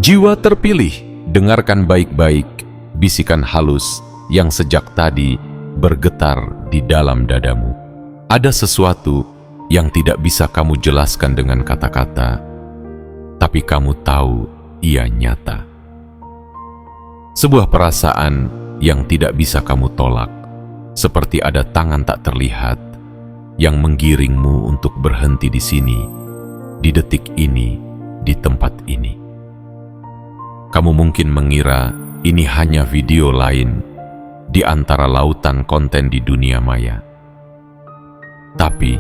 Jiwa terpilih, dengarkan baik-baik bisikan halus yang sejak tadi bergetar di dalam dadamu. Ada sesuatu yang tidak bisa kamu jelaskan dengan kata-kata, tapi kamu tahu ia nyata. Sebuah perasaan yang tidak bisa kamu tolak, seperti ada tangan tak terlihat yang menggiringmu untuk berhenti di sini, di detik ini, di tempat ini. Kamu mungkin mengira ini hanya video lain di antara lautan konten di dunia maya. Tapi,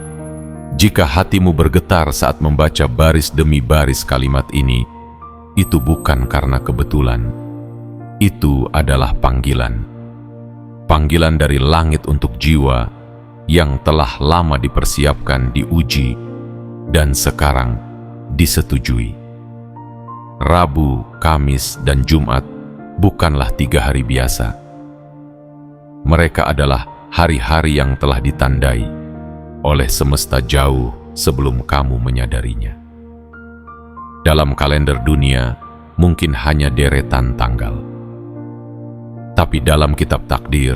jika hatimu bergetar saat membaca baris demi baris kalimat ini, itu bukan karena kebetulan. Itu adalah panggilan. Panggilan dari langit untuk jiwa yang telah lama dipersiapkan, diuji, dan sekarang disetujui. Rabu, Kamis, dan Jumat bukanlah 3 hari biasa. Mereka adalah hari-hari yang telah ditandai oleh semesta jauh sebelum kamu menyadarinya. Dalam kalender dunia, mungkin hanya deretan tanggal. Tapi dalam kitab takdir,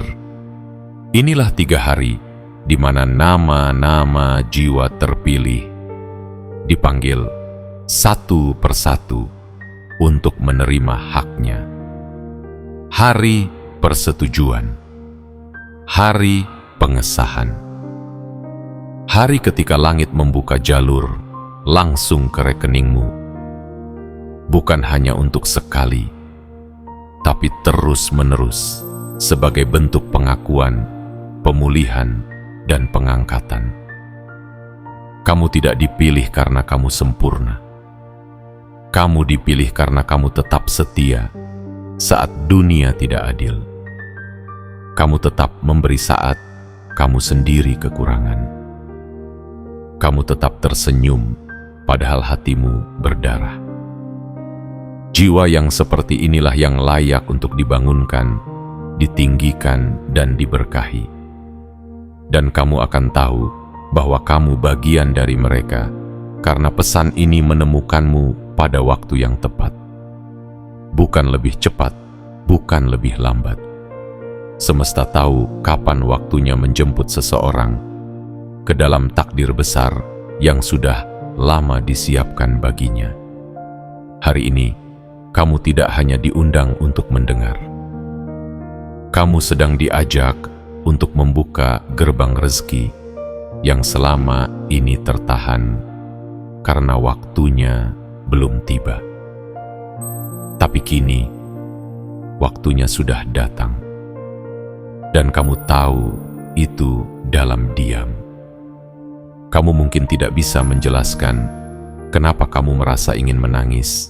inilah 3 hari di mana nama-nama jiwa terpilih dipanggil satu persatu untuk menerima haknya. Hari persetujuan, hari pengesahan, hari ketika langit membuka jalur langsung ke rekeningmu, bukan hanya untuk sekali, tapi terus-menerus sebagai bentuk pengakuan, pemulihan, dan pengangkatan. Kamu tidak dipilih karena kamu sempurna. Kamu dipilih karena kamu tetap setia saat dunia tidak adil. Kamu tetap memberi saat kamu sendiri kekurangan. Kamu tetap tersenyum padahal hatimu berdarah. Jiwa yang seperti inilah yang layak untuk dibangunkan, ditinggikan, dan diberkahi. Dan kamu akan tahu bahwa kamu bagian dari mereka karena pesan ini menemukanmu pada waktu yang tepat. Bukan lebih cepat, bukan lebih lambat. Semesta tahu kapan waktunya menjemput seseorang ke dalam takdir besar yang sudah lama disiapkan baginya. Hari ini, kamu tidak hanya diundang untuk mendengar. Kamu sedang diajak untuk membuka gerbang rezeki yang selama ini tertahan karena waktunya belum tiba. Tapi kini, waktunya sudah datang. Dan kamu tahu itu dalam diam. Kamu mungkin tidak bisa menjelaskan kenapa kamu merasa ingin menangis,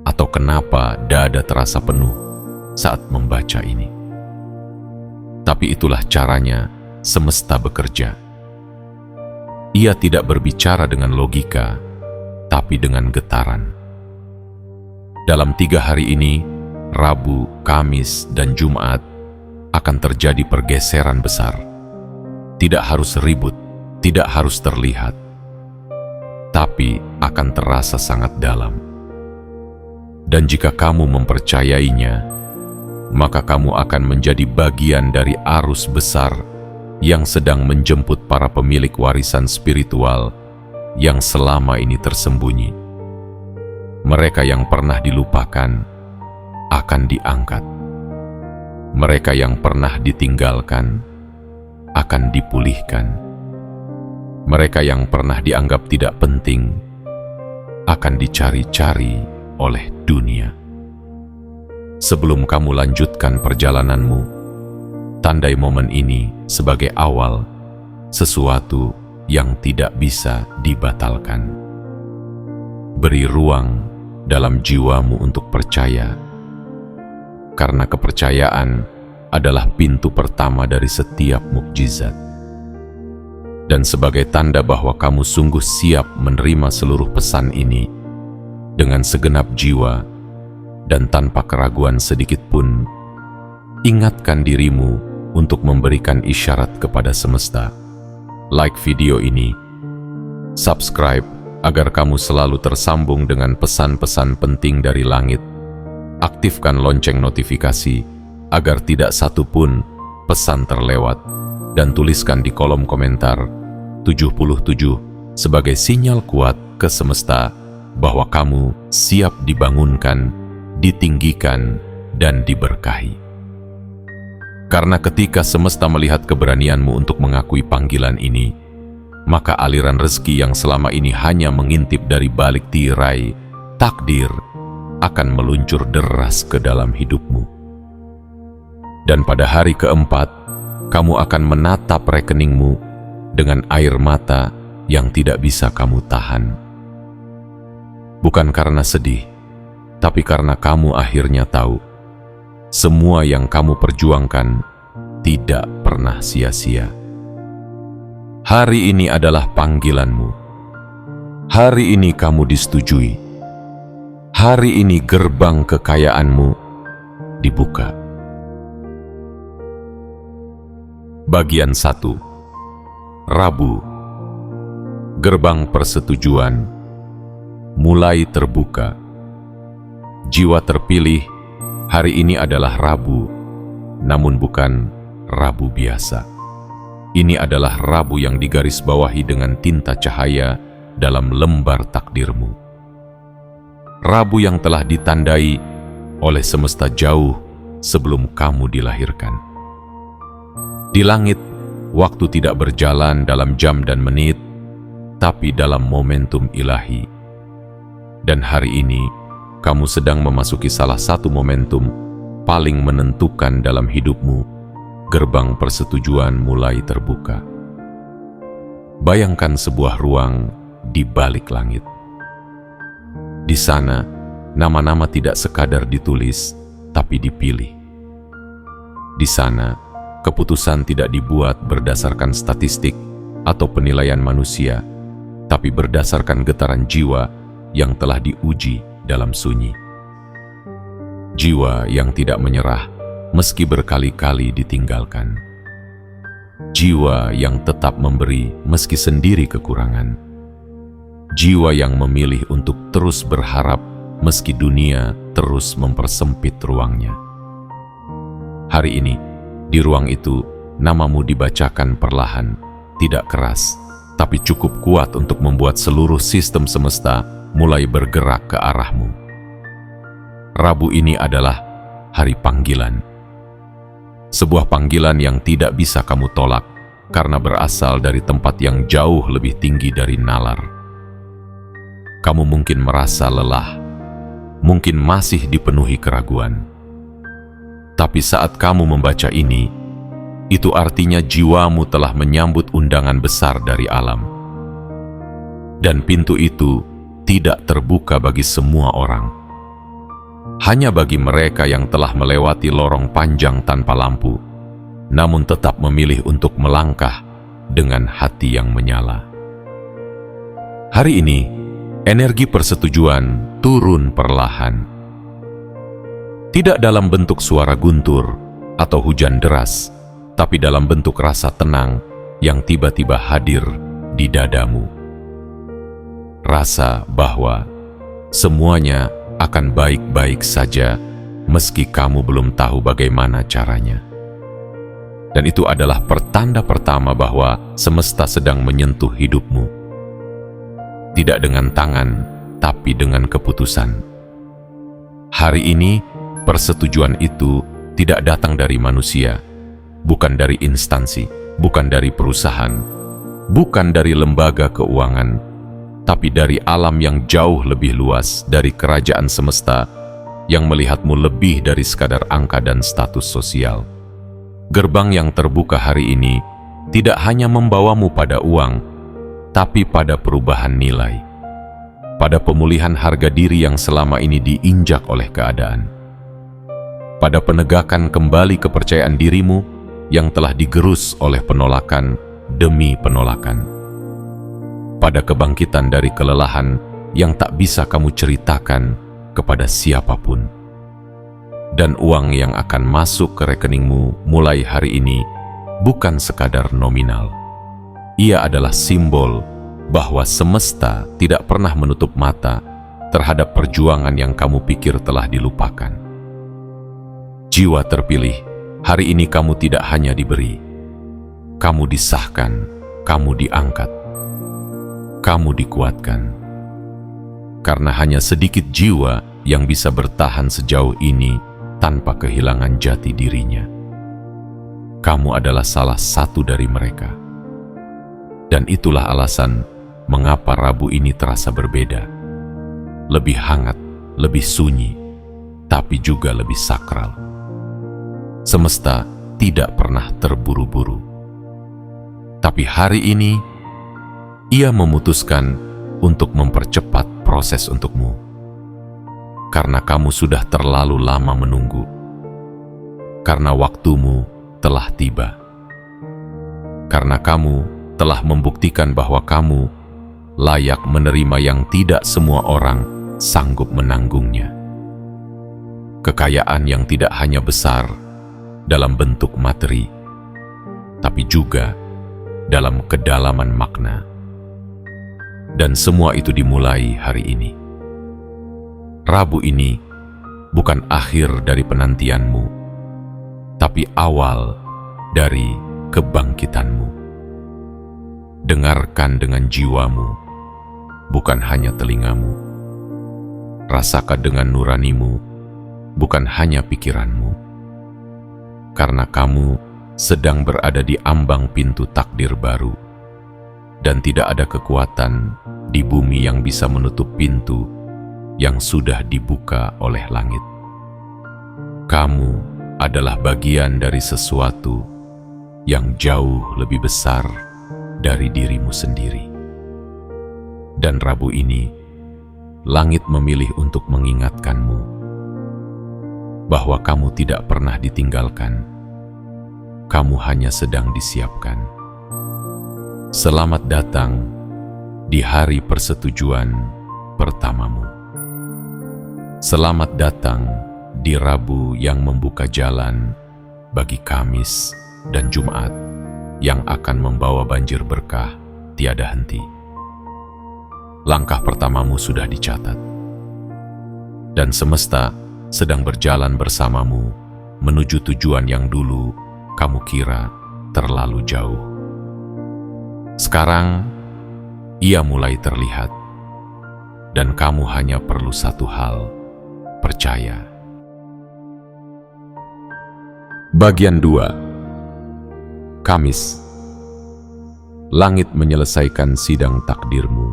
atau kenapa dada terasa penuh saat membaca ini. Tapi itulah caranya semesta bekerja. Ia tidak berbicara dengan logika, tapi dengan getaran. Dalam 3 hari ini, Rabu, Kamis, dan Jumat, akan terjadi pergeseran besar. Tidak harus ribut, tidak harus terlihat, tapi akan terasa sangat dalam. Dan jika kamu mempercayainya, maka kamu akan menjadi bagian dari arus besar yang sedang menjemput para pemilik warisan spiritual yang selama ini tersembunyi. Mereka yang pernah dilupakan akan diangkat. Mereka yang pernah ditinggalkan akan dipulihkan. Mereka yang pernah dianggap tidak penting akan dicari-cari oleh dunia. Sebelum kamu lanjutkan perjalananmu, tandai momen ini sebagai awal sesuatu yang tidak bisa dibatalkan. Beri ruang dalam jiwamu untuk percaya, karena kepercayaan adalah pintu pertama dari setiap mukjizat. Dan sebagai tanda bahwa kamu sungguh siap menerima seluruh pesan ini dengan segenap jiwa dan tanpa keraguan sedikit pun, ingatkan dirimu untuk memberikan isyarat kepada semesta. Like video ini, subscribe, agar kamu selalu tersambung dengan pesan-pesan penting dari langit. Aktifkan lonceng notifikasi agar tidak satu pun pesan terlewat, dan tuliskan di kolom komentar 77 sebagai sinyal kuat ke semesta bahwa kamu siap dibangunkan, ditinggikan, dan diberkahi. Karena ketika semesta melihat keberanianmu untuk mengakui panggilan ini, maka aliran rezeki yang selama ini hanya mengintip dari balik tirai takdir akan meluncur deras ke dalam hidupmu. Dan pada hari keempat, kamu akan menatap rekeningmu dengan air mata yang tidak bisa kamu tahan. Bukan karena sedih, tapi karena kamu akhirnya tahu, semua yang kamu perjuangkan tidak pernah sia-sia. Hari ini adalah panggilanmu. Hari ini kamu disetujui. Hari ini gerbang kekayaanmu dibuka. Bagian 1. Rabu. Gerbang persetujuan mulai terbuka. Jiwa terpilih, hari ini adalah Rabu, namun bukan Rabu biasa. Ini adalah Rabu yang digarisbawahi dengan tinta cahaya dalam lembar takdirmu. Rabu yang telah ditandai oleh semesta jauh sebelum kamu dilahirkan. Di langit, waktu tidak berjalan dalam jam dan menit, tapi dalam momentum ilahi. Dan hari ini, kamu sedang memasuki salah satu momentum paling menentukan dalam hidupmu. Gerbang persetujuan mulai terbuka. Bayangkan sebuah ruang di balik langit. Di sana, nama-nama tidak sekadar ditulis, tapi dipilih. Di sana, keputusan tidak dibuat berdasarkan statistik atau penilaian manusia, tapi berdasarkan getaran jiwa yang telah diuji dalam sunyi. Jiwa yang tidak menyerah meski berkali-kali ditinggalkan. Jiwa yang tetap memberi meski sendiri kekurangan. Jiwa yang memilih untuk terus berharap meski dunia terus mempersempit ruangnya. Hari ini, di ruang itu, namamu dibacakan perlahan, tidak keras, tapi cukup kuat untuk membuat seluruh sistem semesta mulai bergerak ke arahmu. Rabu ini adalah hari panggilan. Sebuah panggilan yang tidak bisa kamu tolak karena berasal dari tempat yang jauh lebih tinggi dari nalar. Kamu mungkin merasa lelah, mungkin masih dipenuhi keraguan. Tapi saat kamu membaca ini, itu artinya jiwamu telah menyambut undangan besar dari alam. Dan pintu itu tidak terbuka bagi semua orang. Hanya bagi mereka yang telah melewati lorong panjang tanpa lampu, namun tetap memilih untuk melangkah dengan hati yang menyala. Hari ini, energi persetujuan turun perlahan. Tidak dalam bentuk suara guntur atau hujan deras, tapi dalam bentuk rasa tenang yang tiba-tiba hadir di dadamu. Rasa bahwa semuanya akan baik-baik saja meski kamu belum tahu bagaimana caranya. Dan itu adalah pertanda pertama bahwa semesta sedang menyentuh hidupmu. Tidak dengan tangan, tapi dengan keputusan. Hari ini, persetujuan itu tidak datang dari manusia, bukan dari instansi, bukan dari perusahaan, bukan dari lembaga keuangan, tapi dari alam yang jauh lebih luas, dari kerajaan semesta yang melihatmu lebih dari sekadar angka dan status sosial. Gerbang yang terbuka hari ini tidak hanya membawamu pada uang, tapi pada perubahan nilai, pada pemulihan harga diri yang selama ini diinjak oleh keadaan, pada penegakan kembali kepercayaan dirimu yang telah digerus oleh penolakan demi penolakan, pada kebangkitan dari kelelahan yang tak bisa kamu ceritakan kepada siapapun. Dan uang yang akan masuk ke rekeningmu mulai hari ini bukan sekadar nominal. Ia adalah simbol bahwa semesta tidak pernah menutup mata terhadap perjuangan yang kamu pikir telah dilupakan. Jiwa terpilih, hari ini kamu tidak hanya diberi, kamu disahkan, kamu diangkat, kamu dikuatkan. Karena hanya sedikit jiwa yang bisa bertahan sejauh ini tanpa kehilangan jati dirinya. Kamu adalah salah satu dari mereka. Dan itulah alasan mengapa Rabu ini terasa berbeda. Lebih hangat, lebih sunyi, tapi juga lebih sakral. Semesta tidak pernah terburu-buru. Tapi hari ini, ia memutuskan untuk mempercepat proses untukmu. Karena kamu sudah terlalu lama menunggu. Karena waktumu telah tiba. Karena kamu telah membuktikan bahwa kamu layak menerima yang tidak semua orang sanggup menanggungnya. Kekayaan yang tidak hanya besar dalam bentuk materi, tapi juga dalam kedalaman makna. Dan semua itu dimulai hari ini. Rabu ini bukan akhir dari penantianmu, tapi awal dari kebangkitanmu. Dengarkan dengan jiwamu, bukan hanya telingamu. Rasakan dengan nuranimu, bukan hanya pikiranmu. Karena kamu sedang berada di ambang pintu takdir baru, dan tidak ada kekuatan di bumi yang bisa menutup pintu yang sudah dibuka oleh langit. Kamu adalah bagian dari sesuatu yang jauh lebih besar dari dirimu sendiri. Dan Rabu ini, langit memilih untuk mengingatkanmu bahwa kamu tidak pernah ditinggalkan. Kamu hanya sedang disiapkan. Selamat datang di hari persetujuan pertamamu. Selamat datang di Rabu yang membuka jalan bagi Kamis dan Jumat yang akan membawa banjir berkah tiada henti. Langkah pertamamu sudah dicatat, dan semesta sedang berjalan bersamamu menuju tujuan yang dulu kamu kira terlalu jauh. Sekarang, ia mulai terlihat, dan kamu hanya perlu satu hal: percaya. Bagian 2. Kamis. Langit menyelesaikan sidang takdirmu.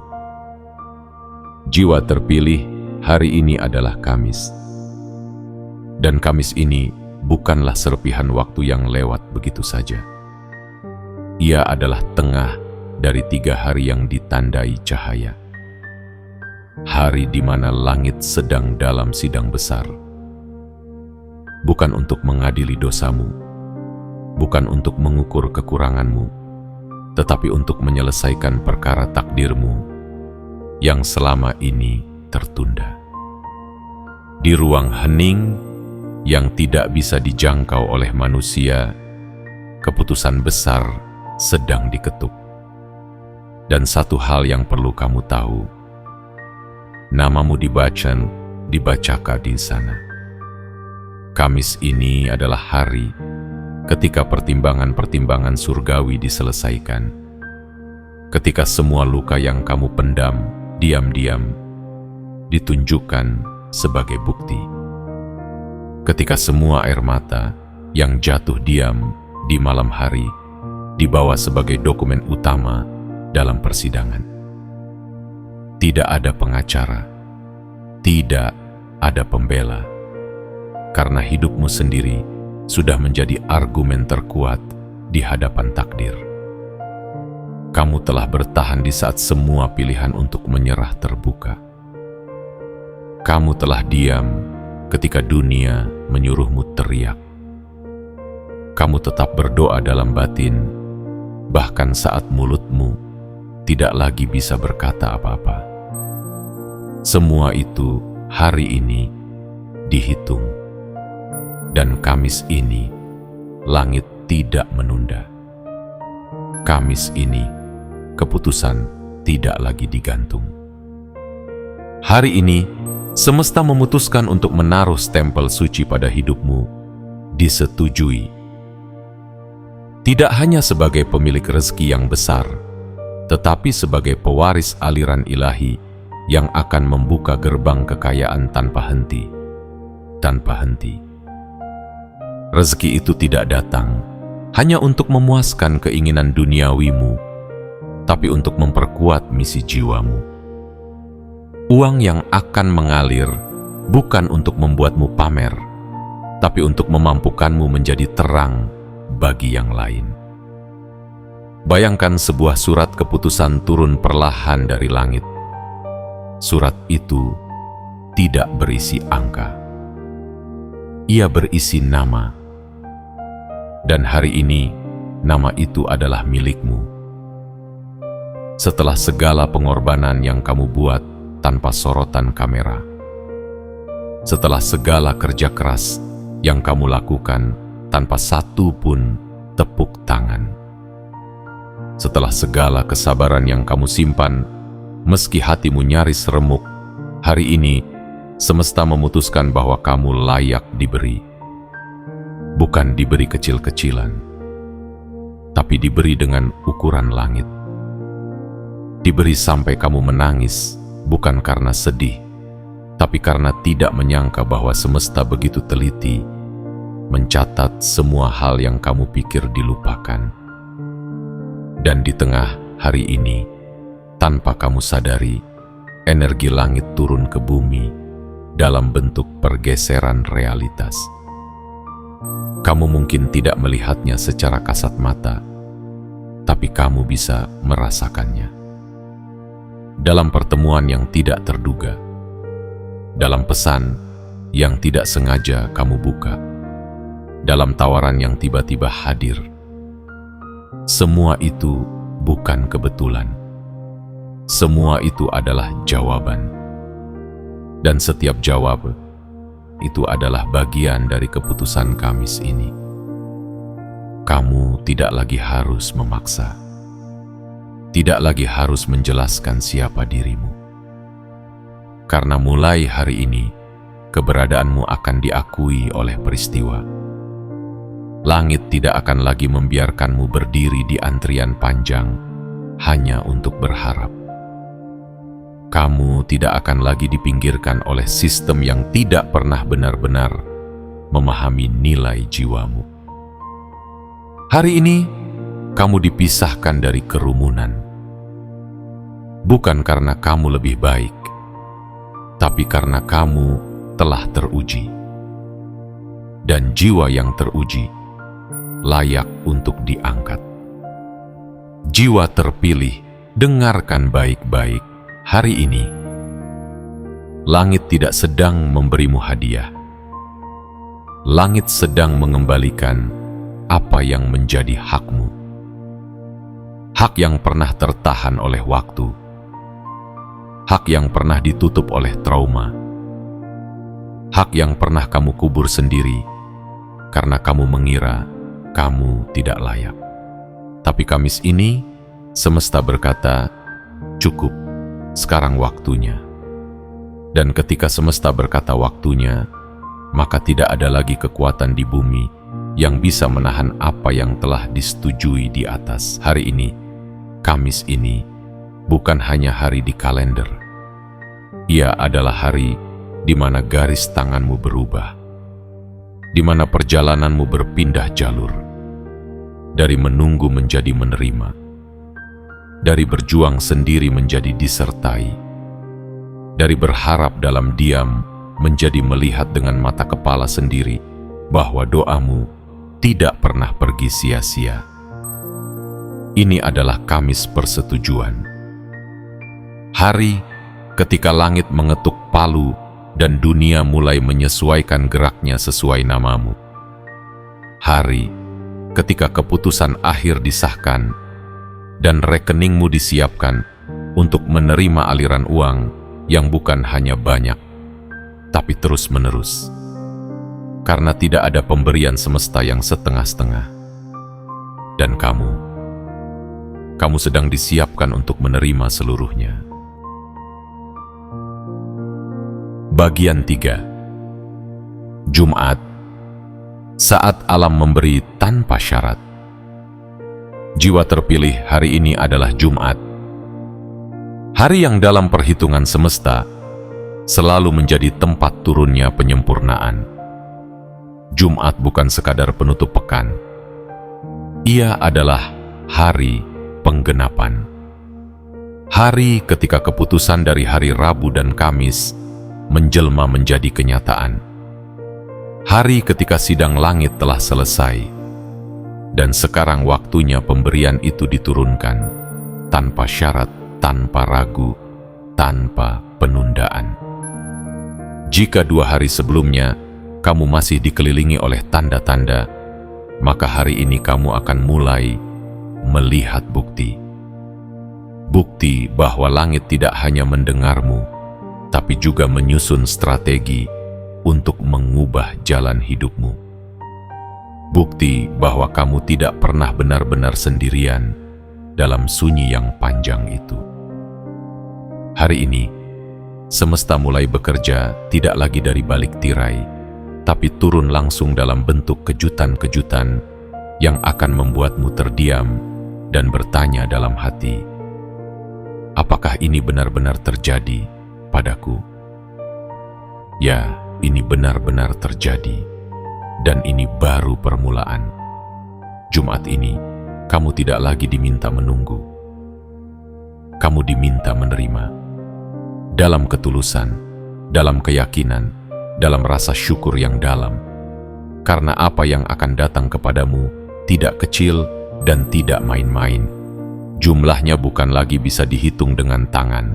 Jiwa terpilih, hari ini adalah Kamis. Dan Kamis ini bukanlah serpihan waktu yang lewat begitu saja. Ia adalah tengah dari 3 hari yang ditandai cahaya. Hari di mana langit sedang dalam sidang besar. Bukan untuk mengadili dosamu, bukan untuk mengukur kekuranganmu, tetapi untuk menyelesaikan perkara takdirmu yang selama ini tertunda. Di ruang hening yang tidak bisa dijangkau oleh manusia, keputusan besar sedang diketuk. Dan satu hal yang perlu kamu tahu, namamu dibacakan di sana. Kamis ini adalah hari ketika pertimbangan-pertimbangan surgawi diselesaikan. Ketika semua luka yang kamu pendam diam-diam ditunjukkan sebagai bukti. Ketika semua air mata yang jatuh diam di malam hari dibawa sebagai dokumen utama dalam persidangan. Tidak ada pengacara, tidak ada pembela, karena hidupmu sendiri sudah menjadi argumen terkuat di hadapan takdir. Kamu telah bertahan di saat semua pilihan untuk menyerah terbuka. Kamu telah diam ketika dunia menyuruhmu teriak. Kamu tetap berdoa dalam batin, bahkan saat mulutmu tidak lagi bisa berkata apa-apa. Semua itu hari ini dihitung. Dan Kamis ini, langit tidak menunda. Kamis ini, keputusan tidak lagi digantung. Hari ini, semesta memutuskan untuk menaruh stempel suci pada hidupmu, disetujui. Tidak hanya sebagai pemilik rezeki yang besar, tetapi sebagai pewaris aliran ilahi yang akan membuka gerbang kekayaan tanpa henti. Tanpa henti. Rezeki itu tidak datang hanya untuk memuaskan keinginan duniawimu, tapi untuk memperkuat misi jiwamu. Uang yang akan mengalir bukan untuk membuatmu pamer, tapi untuk memampukanmu menjadi terang bagi yang lain. Bayangkan sebuah surat keputusan turun perlahan dari langit. Surat itu tidak berisi angka. Ia berisi nama. Dan hari ini, nama itu adalah milikmu. Setelah segala pengorbanan yang kamu buat tanpa sorotan kamera, setelah segala kerja keras yang kamu lakukan tanpa satu pun tepuk tangan, setelah segala kesabaran yang kamu simpan, meski hatimu nyaris remuk, hari ini semesta memutuskan bahwa kamu layak diberi. Bukan diberi kecil-kecilan, tapi diberi dengan ukuran langit. Diberi sampai kamu menangis, bukan karena sedih, tapi karena tidak menyangka bahwa semesta begitu teliti mencatat semua hal yang kamu pikir dilupakan. Dan di tengah hari ini, tanpa kamu sadari, energi langit turun ke bumi dalam bentuk pergeseran realitas. Kamu mungkin tidak melihatnya secara kasat mata, tapi kamu bisa merasakannya. Dalam pertemuan yang tidak terduga, dalam pesan yang tidak sengaja kamu buka, dalam tawaran yang tiba-tiba hadir. Semua itu bukan kebetulan. Semua itu adalah jawaban. Dan setiap jawab itu adalah bagian dari keputusan Kamis ini. Kamu tidak lagi harus memaksa. Tidak lagi harus menjelaskan siapa dirimu. Karena mulai hari ini, keberadaanmu akan diakui oleh peristiwa. Langit tidak akan lagi membiarkanmu berdiri di antrian panjang hanya untuk berharap. Kamu tidak akan lagi dipinggirkan oleh sistem yang tidak pernah benar-benar memahami nilai jiwamu. Hari ini, kamu dipisahkan dari kerumunan. Bukan karena kamu lebih baik, tapi karena kamu telah teruji. Dan jiwa yang teruji layak untuk diangkat. Jiwa terpilih, dengarkan baik-baik. Hari ini, langit tidak sedang memberimu hadiah. Langit sedang mengembalikan apa yang menjadi hakmu. Hak yang pernah tertahan oleh waktu. Hak yang pernah ditutup oleh trauma. Hak yang pernah kamu kubur sendiri karena kamu mengira kamu tidak layak. Tapi Kamis ini, semesta berkata, cukup. Sekarang waktunya. Dan ketika semesta berkata waktunya, maka tidak ada lagi kekuatan di bumi yang bisa menahan apa yang telah disetujui di atas. Hari ini, Kamis ini, bukan hanya hari di kalender. Ia adalah hari di mana garis tanganmu berubah, di mana perjalananmu berpindah jalur, dari menunggu menjadi menerima, dari berjuang sendiri menjadi disertai, dari berharap dalam diam menjadi melihat dengan mata kepala sendiri bahwa doamu tidak pernah pergi sia-sia. Ini adalah Kamis persetujuan. Hari ketika langit mengetuk palu dan dunia mulai menyesuaikan geraknya sesuai namamu. Hari ketika keputusan akhir disahkan dan rekeningmu disiapkan untuk menerima aliran uang yang bukan hanya banyak, tapi terus-menerus. Karena tidak ada pemberian semesta yang setengah-setengah. Dan kamu sedang disiapkan untuk menerima seluruhnya. Bagian 3. Jumat, saat alam memberi tanpa syarat. Jiwa terpilih hari ini adalah Jumat, hari yang dalam perhitungan semesta selalu menjadi tempat turunnya penyempurnaan. Jumat bukan sekadar penutup pekan, ia adalah hari penggenapan. Hari ketika keputusan dari hari Rabu dan Kamis menjelma menjadi kenyataan. Hari ketika sidang langit telah selesai, dan sekarang waktunya pemberian itu diturunkan, tanpa syarat, tanpa ragu, tanpa penundaan. Jika 2 hari sebelumnya kamu masih dikelilingi oleh tanda-tanda, maka hari ini kamu akan mulai melihat bukti. Bukti bahwa langit tidak hanya mendengarmu, tapi juga menyusun strategi untuk mengubah jalan hidupmu. Bukti bahwa kamu tidak pernah benar-benar sendirian dalam sunyi yang panjang itu. Hari ini, semesta mulai bekerja tidak lagi dari balik tirai, tapi turun langsung dalam bentuk kejutan-kejutan yang akan membuatmu terdiam dan bertanya dalam hati, apakah ini benar-benar terjadi padaku? Ya, ini benar-benar terjadi, dan ini baru permulaan. Jumat ini, kamu tidak lagi diminta menunggu. Kamu diminta menerima, dalam ketulusan, dalam keyakinan, dalam rasa syukur yang dalam, karena apa yang akan datang kepadamu tidak kecil dan tidak main-main. Jumlahnya bukan lagi bisa dihitung dengan tangan.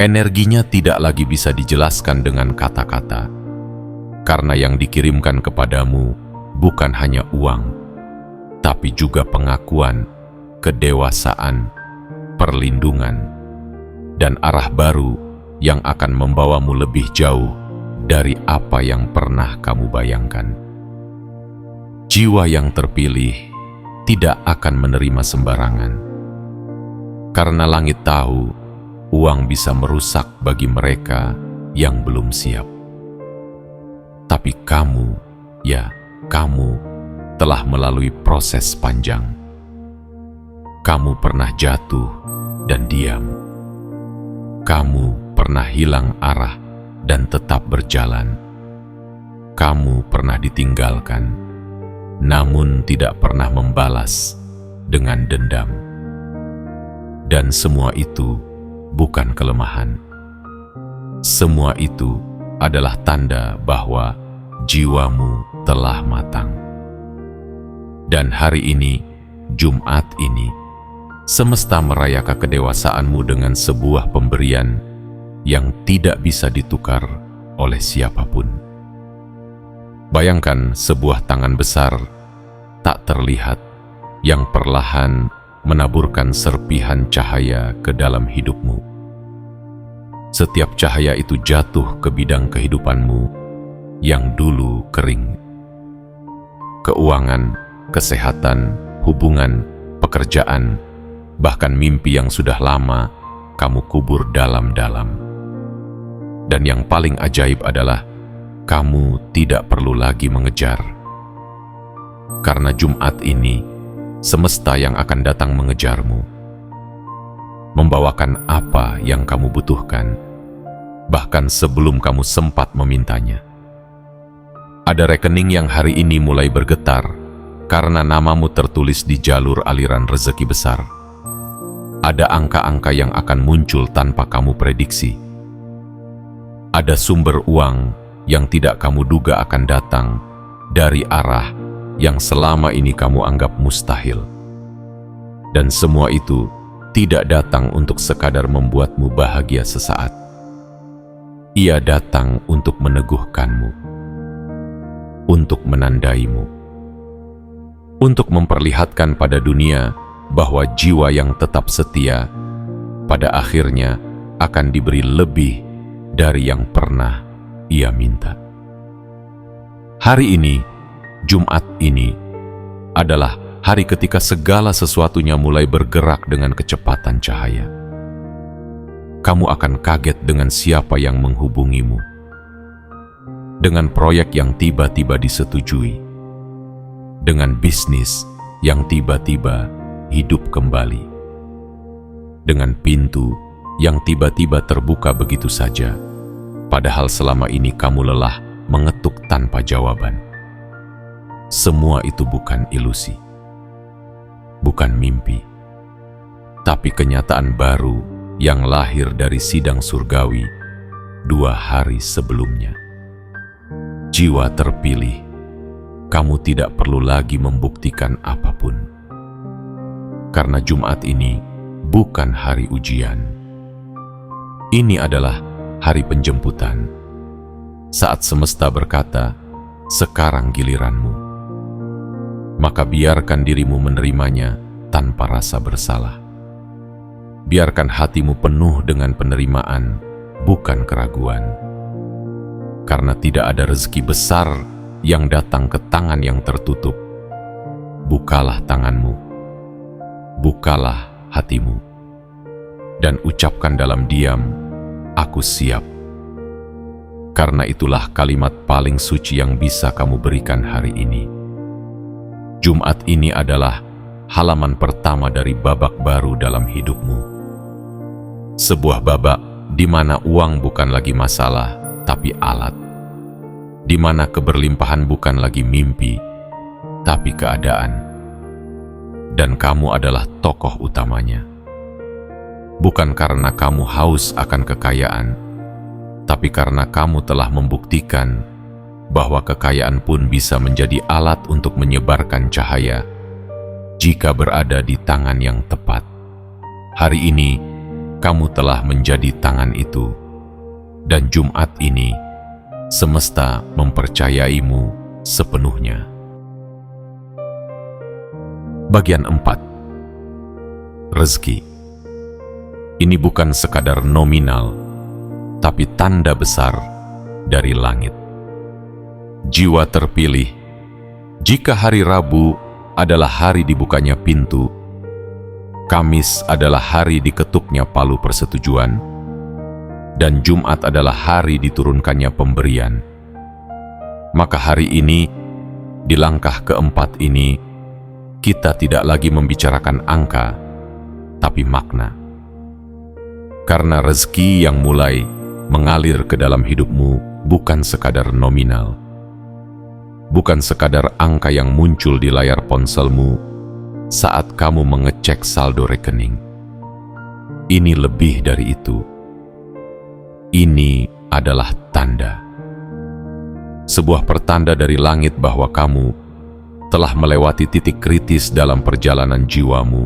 Energinya tidak lagi bisa dijelaskan dengan kata-kata. Karena yang dikirimkan kepadamu bukan hanya uang, tapi juga pengakuan, kedewasaan, perlindungan, dan arah baru yang akan membawamu lebih jauh dari apa yang pernah kamu bayangkan. Jiwa yang terpilih tidak akan menerima sembarangan, karena langit tahu uang bisa merusak bagi mereka yang belum siap. Tapi kamu, ya kamu, telah melalui proses panjang. Kamu pernah jatuh dan diam. Kamu pernah hilang arah dan tetap berjalan. Kamu pernah ditinggalkan, namun tidak pernah membalas dengan dendam. Dan semua itu bukan kelemahan. Semua itu adalah tanda bahwa jiwamu telah matang. Dan hari ini, Jumat ini, semesta merayakan kedewasaanmu dengan sebuah pemberian yang tidak bisa ditukar oleh siapapun. Bayangkan sebuah tangan besar tak terlihat yang perlahan menaburkan serpihan cahaya ke dalam hidupmu. Setiap cahaya itu jatuh ke bidang kehidupanmu yang dulu kering. Keuangan, kesehatan, hubungan, pekerjaan, bahkan mimpi yang sudah lama kamu kubur dalam-dalam. Dan yang paling ajaib adalah kamu tidak perlu lagi mengejar. Karena Jumat ini, semesta yang akan datang mengejarmu, membawakan apa yang kamu butuhkan, bahkan sebelum kamu sempat memintanya. Ada rekening yang hari ini mulai bergetar karena namamu tertulis di jalur aliran rezeki besar. Ada angka-angka yang akan muncul tanpa kamu prediksi. Ada sumber uang yang tidak kamu duga akan datang dari arah yang selama ini kamu anggap mustahil. Dan semua itu tidak datang untuk sekadar membuatmu bahagia sesaat. Ia datang untuk meneguhkanmu, untuk menandaimu, untuk memperlihatkan pada dunia bahwa jiwa yang tetap setia pada akhirnya akan diberi lebih dari yang pernah ia minta. Hari ini, Jumat ini, adalah hari ketika segala sesuatunya mulai bergerak dengan kecepatan cahaya. Kamu akan kaget dengan siapa yang menghubungimu, dengan proyek yang tiba-tiba disetujui, dengan bisnis yang tiba-tiba hidup kembali, dengan pintu yang tiba-tiba terbuka begitu saja, padahal selama ini kamu lelah mengetuk tanpa jawaban. Semua itu bukan ilusi, bukan mimpi, tapi kenyataan baru yang lahir dari sidang surgawi 2 hari sebelumnya. Jiwa terpilih, kamu tidak perlu lagi membuktikan apapun. Karena Jumat ini bukan hari ujian. Ini adalah hari penjemputan. Saat semesta berkata, sekarang giliranmu. Maka biarkan dirimu menerimanya tanpa rasa bersalah. Biarkan hatimu penuh dengan penerimaan, bukan keraguan. Karena tidak ada rezeki besar yang datang ke tangan yang tertutup. Bukalah tanganmu, bukalah hatimu, dan ucapkan dalam diam, aku siap. Karena itulah kalimat paling suci yang bisa kamu berikan hari ini. Jumat ini adalah halaman pertama dari babak baru dalam hidupmu. Sebuah babak di mana uang bukan lagi masalah, tapi alat. Di mana keberlimpahan bukan lagi mimpi, tapi keadaan. Dan kamu adalah tokoh utamanya. Bukan karena kamu haus akan kekayaan, tapi karena kamu telah membuktikan bahwa kekayaan pun bisa menjadi alat untuk menyebarkan cahaya jika berada di tangan yang tepat. Hari ini, kamu telah menjadi tangan itu, dan Jumat ini, semesta mempercayaimu sepenuhnya. Bagian 4. Rezeki. Ini bukan sekadar nominal, tapi tanda besar dari langit. Jiwa terpilih, jika hari Rabu adalah hari dibukanya pintu, Kamis adalah hari diketuknya palu persetujuan, dan Jumat adalah hari diturunkannya pemberian. Maka hari ini, di langkah keempat ini, kita tidak lagi membicarakan angka, tapi makna. Karena rezeki yang mulai mengalir ke dalam hidupmu bukan sekadar nominal, bukan sekadar angka yang muncul di layar ponselmu saat kamu mengecek saldo rekening. Ini lebih dari itu. Ini adalah tanda. Sebuah pertanda dari langit bahwa kamu telah melewati titik kritis dalam perjalanan jiwamu,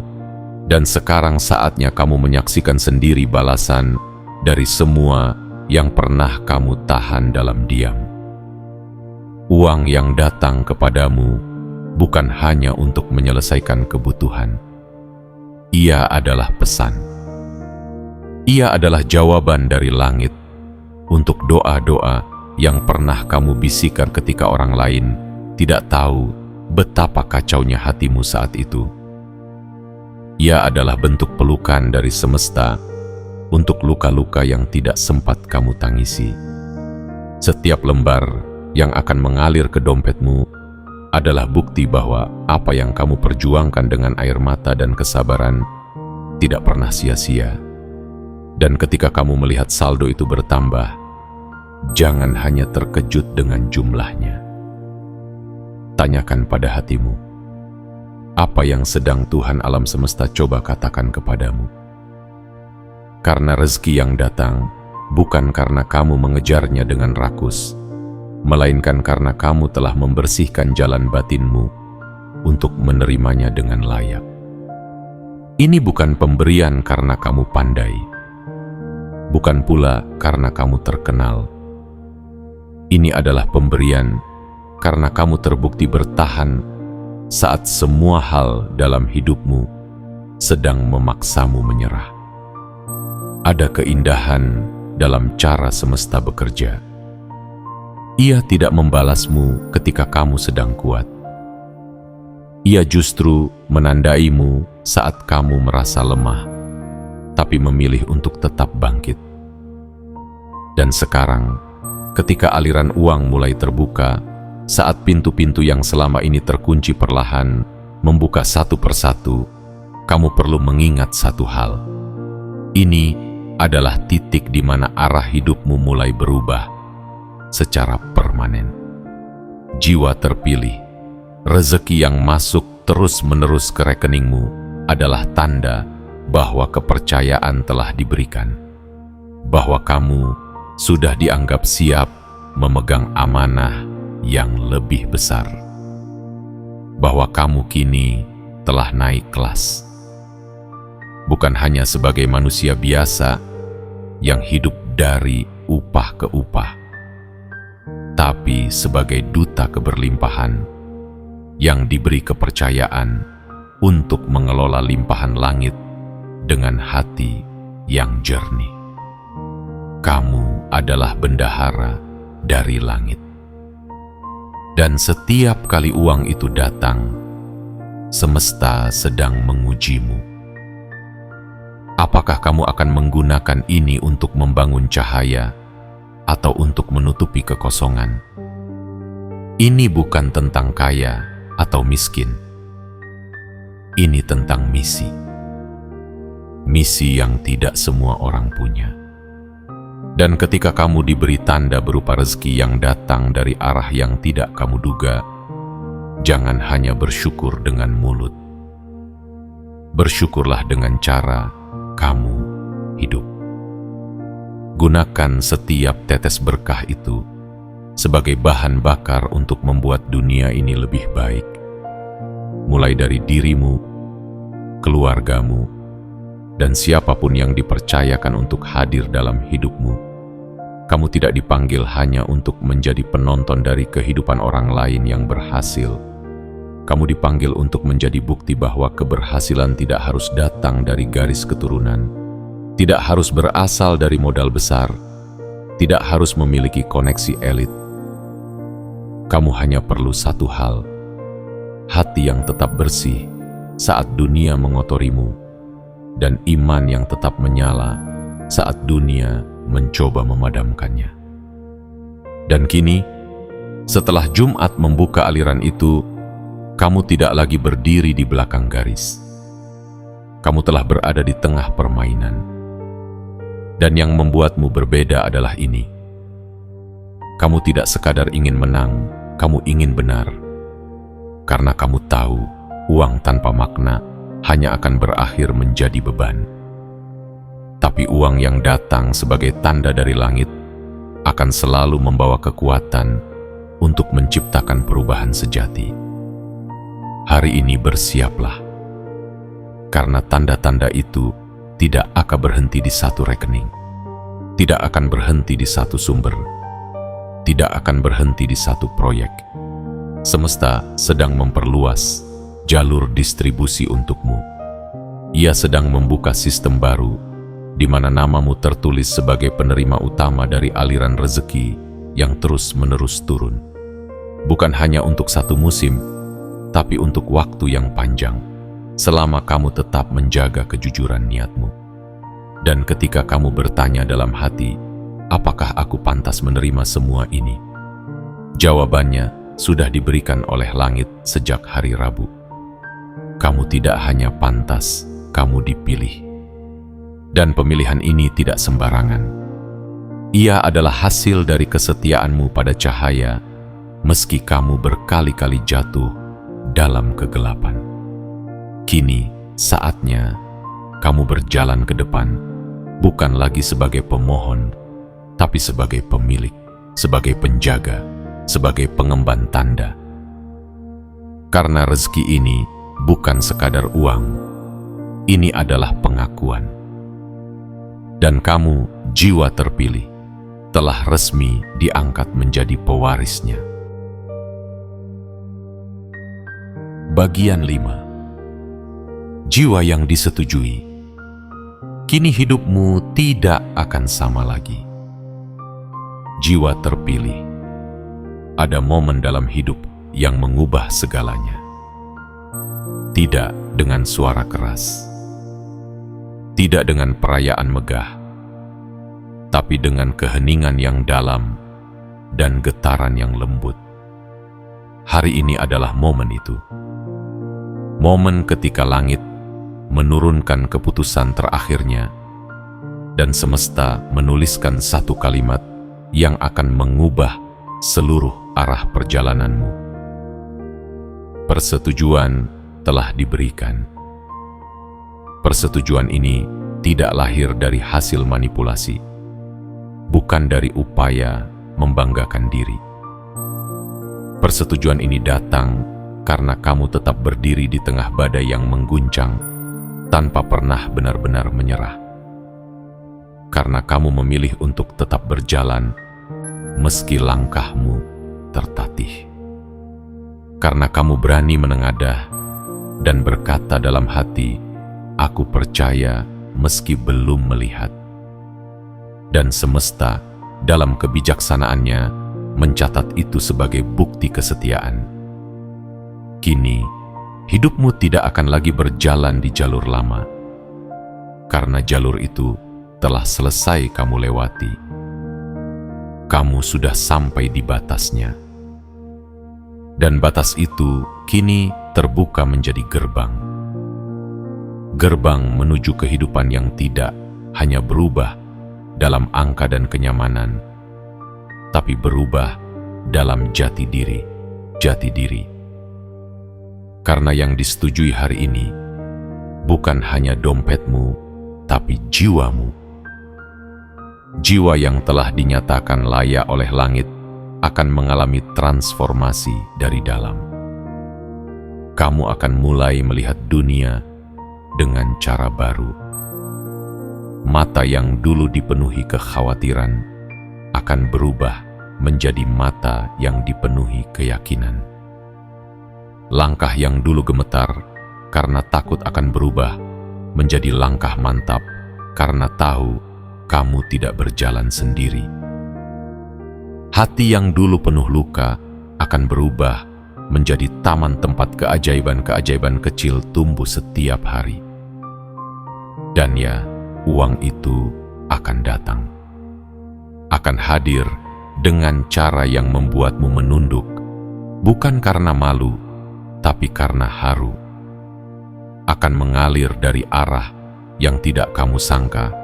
dan sekarang saatnya kamu menyaksikan sendiri balasan dari semua yang pernah kamu tahan dalam diam. Uang yang datang kepadamu bukan hanya untuk menyelesaikan kebutuhan. Ia adalah pesan. Ia adalah jawaban dari langit untuk doa-doa yang pernah kamu bisikan ketika orang lain tidak tahu betapa kacaunya hatimu saat itu. Ia adalah bentuk pelukan dari semesta untuk luka-luka yang tidak sempat kamu tangisi. Setiap lembar yang akan mengalir ke dompetmu adalah bukti bahwa apa yang kamu perjuangkan dengan air mata dan kesabaran tidak pernah sia-sia. Dan ketika kamu melihat saldo itu bertambah, jangan hanya terkejut dengan jumlahnya. Tanyakan pada hatimu, apa yang sedang Tuhan alam semesta coba katakan kepadamu? Karena rezeki yang datang bukan karena kamu mengejarnya dengan rakus, melainkan karena kamu telah membersihkan jalan batinmu untuk menerimanya dengan layak. Ini bukan pemberian karena kamu pandai, bukan pula karena kamu terkenal. Ini adalah pemberian karena kamu terbukti bertahan saat semua hal dalam hidupmu sedang memaksamu menyerah. Ada keindahan dalam cara semesta bekerja. Ia tidak membalasmu ketika kamu sedang kuat. Ia justru menandaimu saat kamu merasa lemah, tapi memilih untuk tetap bangkit. Dan sekarang, ketika aliran uang mulai terbuka, saat pintu-pintu yang selama ini terkunci perlahan membuka satu persatu, kamu perlu mengingat satu hal. Ini adalah titik di mana arah hidupmu mulai berubah secara permanen. Jiwa terpilih, rezeki yang masuk terus-menerus ke rekeningmu adalah tanda bahwa kepercayaan telah diberikan, bahwa kamu sudah dianggap siap memegang amanah yang lebih besar, bahwa kamu kini telah naik kelas, bukan hanya sebagai manusia biasa yang hidup dari upah ke upah, tapi sebagai duta keberlimpahan yang diberi kepercayaan untuk mengelola limpahan langit dengan hati yang jernih. Kamu adalah bendahara dari langit. Dan setiap kali uang itu datang, semesta sedang mengujimu. Apakah kamu akan menggunakan ini untuk membangun cahaya atau untuk menutupi kekosongan? Ini bukan tentang kaya atau miskin. Ini tentang misi. Misi yang tidak semua orang punya. Dan ketika kamu diberi tanda berupa rezeki yang datang dari arah yang tidak kamu duga, jangan hanya bersyukur dengan mulut. Bersyukurlah dengan cara kamu hidup. Gunakan setiap tetes berkah itu sebagai bahan bakar untuk membuat dunia ini lebih baik. Mulai dari dirimu, keluargamu, dan siapapun yang dipercayakan untuk hadir dalam hidupmu. Kamu tidak dipanggil hanya untuk menjadi penonton dari kehidupan orang lain yang berhasil. Kamu dipanggil untuk menjadi bukti bahwa keberhasilan tidak harus datang dari garis keturunan, tidak harus berasal dari modal besar, tidak harus memiliki koneksi elit. Kamu hanya perlu satu hal, hati yang tetap bersih saat dunia mengotorimu, dan iman yang tetap menyala saat dunia mencoba memadamkannya. Dan kini, setelah Jumat membuka aliran itu, kamu tidak lagi berdiri di belakang garis. Kamu telah berada di tengah permainan. Dan yang membuatmu berbeda adalah ini. Kamu tidak sekadar ingin menang, kamu ingin benar. Karena kamu tahu, uang tanpa makna hanya akan berakhir menjadi beban. Tapi uang yang datang sebagai tanda dari langit akan selalu membawa kekuatan untuk menciptakan perubahan sejati. Hari ini bersiaplah, karena tanda-tanda itu tidak akan berhenti di satu rekening, tidak akan berhenti di satu sumber, tidak akan berhenti di satu proyek. Semesta sedang memperluas jalur distribusi untukmu. Ia sedang membuka sistem baru di mana namamu tertulis sebagai penerima utama dari aliran rezeki yang terus-menerus turun. Bukan hanya untuk satu musim, tapi untuk waktu yang panjang, selama kamu tetap menjaga kejujuran niatmu. Dan ketika kamu bertanya dalam hati, apakah aku pantas menerima semua ini? Jawabannya sudah diberikan oleh langit sejak hari Rabu. Kamu tidak hanya pantas, kamu dipilih. Dan pemilihan ini tidak sembarangan. Ia adalah hasil dari kesetiaanmu pada cahaya, meski kamu berkali-kali jatuh dalam kegelapan. Kini saatnya kamu berjalan ke depan, bukan lagi sebagai pemohon, tapi sebagai pemilik, sebagai penjaga, sebagai pengemban tanda. Karena rezeki ini bukan sekadar uang, ini adalah pengakuan. Dan kamu, jiwa terpilih, telah resmi diangkat menjadi pewarisnya. Bagian 5. Jiwa yang disetujui. Kini hidupmu tidak akan sama lagi. Jiwa terpilih. Ada momen dalam hidup yang mengubah segalanya. tidak dengan suara keras, tidak dengan perayaan megah, tapi dengan keheningan yang dalam dan getaran yang lembut. Hari ini adalah momen itu. Momen ketika langit menurunkan keputusan terakhirnya dan semesta menuliskan satu kalimat yang akan mengubah seluruh arah perjalananmu. Persetujuan telah diberikan. Persetujuan ini tidak lahir dari hasil manipulasi, bukan dari upaya membanggakan diri. Persetujuan ini datang karena kamu tetap berdiri di tengah badai yang mengguncang tanpa pernah benar-benar menyerah. Karena kamu memilih untuk tetap berjalan meski langkahmu tertatih. Karena kamu berani menengadah dan berkata dalam hati, "Aku percaya meski belum melihat." Dan semesta dalam kebijaksanaannya mencatat itu sebagai bukti kesetiaan. Kini, hidupmu tidak akan lagi berjalan di jalur lama, karena jalur itu telah selesai kamu lewati. Kamu sudah sampai di batasnya. Dan batas itu kini terbuka menjadi gerbang. Gerbang menuju kehidupan yang tidak hanya berubah dalam angka dan kenyamanan, tapi berubah dalam jati diri. Karena yang disetujui hari ini bukan hanya dompetmu, tapi jiwamu. Jiwa yang telah dinyatakan layak oleh langit akan mengalami transformasi dari dalam. Kamu akan mulai melihat dunia dengan cara baru. Mata yang dulu dipenuhi kekhawatiran akan berubah menjadi mata yang dipenuhi keyakinan. Langkah yang dulu gemetar karena takut akan berubah menjadi langkah mantap karena tahu kamu tidak berjalan sendiri. Hati yang dulu penuh luka akan berubah menjadi taman tempat keajaiban-keajaiban kecil tumbuh setiap hari. Dan ya, uang itu akan datang. Akan hadir dengan cara yang membuatmu menunduk, bukan karena malu, tapi karena haru. Akan mengalir dari arah yang tidak kamu sangka,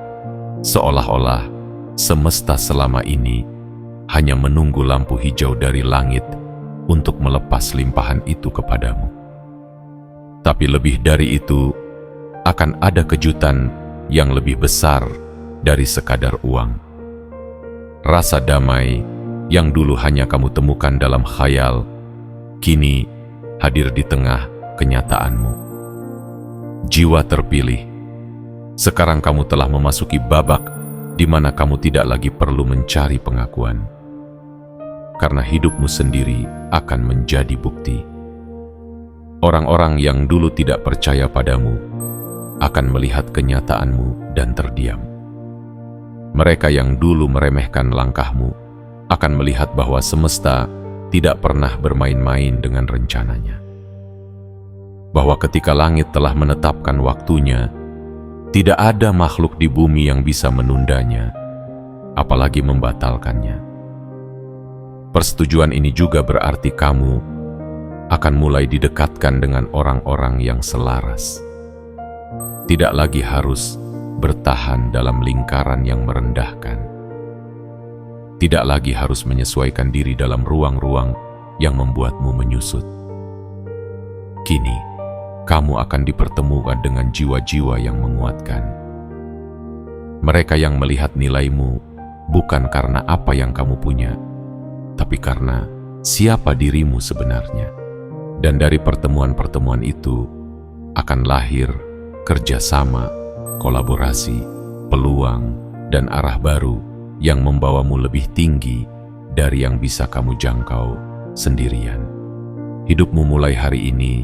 seolah-olah semesta selama ini hanya menunggu lampu hijau dari langit untuk melepas limpahan itu kepadamu. Tapi lebih dari itu, akan ada kejutan yang lebih besar dari sekadar uang. Rasa damai yang dulu hanya kamu temukan dalam khayal, kini hadir di tengah kenyataanmu. Jiwa terpilih, sekarang kamu telah memasuki babak di mana kamu tidak lagi perlu mencari pengakuan, karena hidupmu sendiri akan menjadi bukti. Orang-orang yang dulu tidak percaya padamu akan melihat kenyataanmu dan terdiam. Mereka yang dulu meremehkan langkahmu akan melihat bahwa semesta tidak pernah bermain-main dengan rencananya. Bahwa ketika langit telah menetapkan waktunya, tidak ada makhluk di bumi yang bisa menundanya, apalagi membatalkannya. Persetujuan ini juga berarti kamu akan mulai didekatkan dengan orang-orang yang selaras. Tidak lagi harus bertahan dalam lingkaran yang merendahkan. Tidak lagi harus menyesuaikan diri dalam ruang-ruang yang membuatmu menyusut. Kini, kamu akan dipertemukan dengan jiwa-jiwa yang menguatkan. Mereka yang melihat nilaimu bukan karena apa yang kamu punya, tapi karena siapa dirimu sebenarnya. Dan dari pertemuan-pertemuan itu akan lahir kerjasama, kolaborasi, peluang, dan arah baru yang membawamu lebih tinggi dari yang bisa kamu jangkau sendirian. Hidupmu mulai hari ini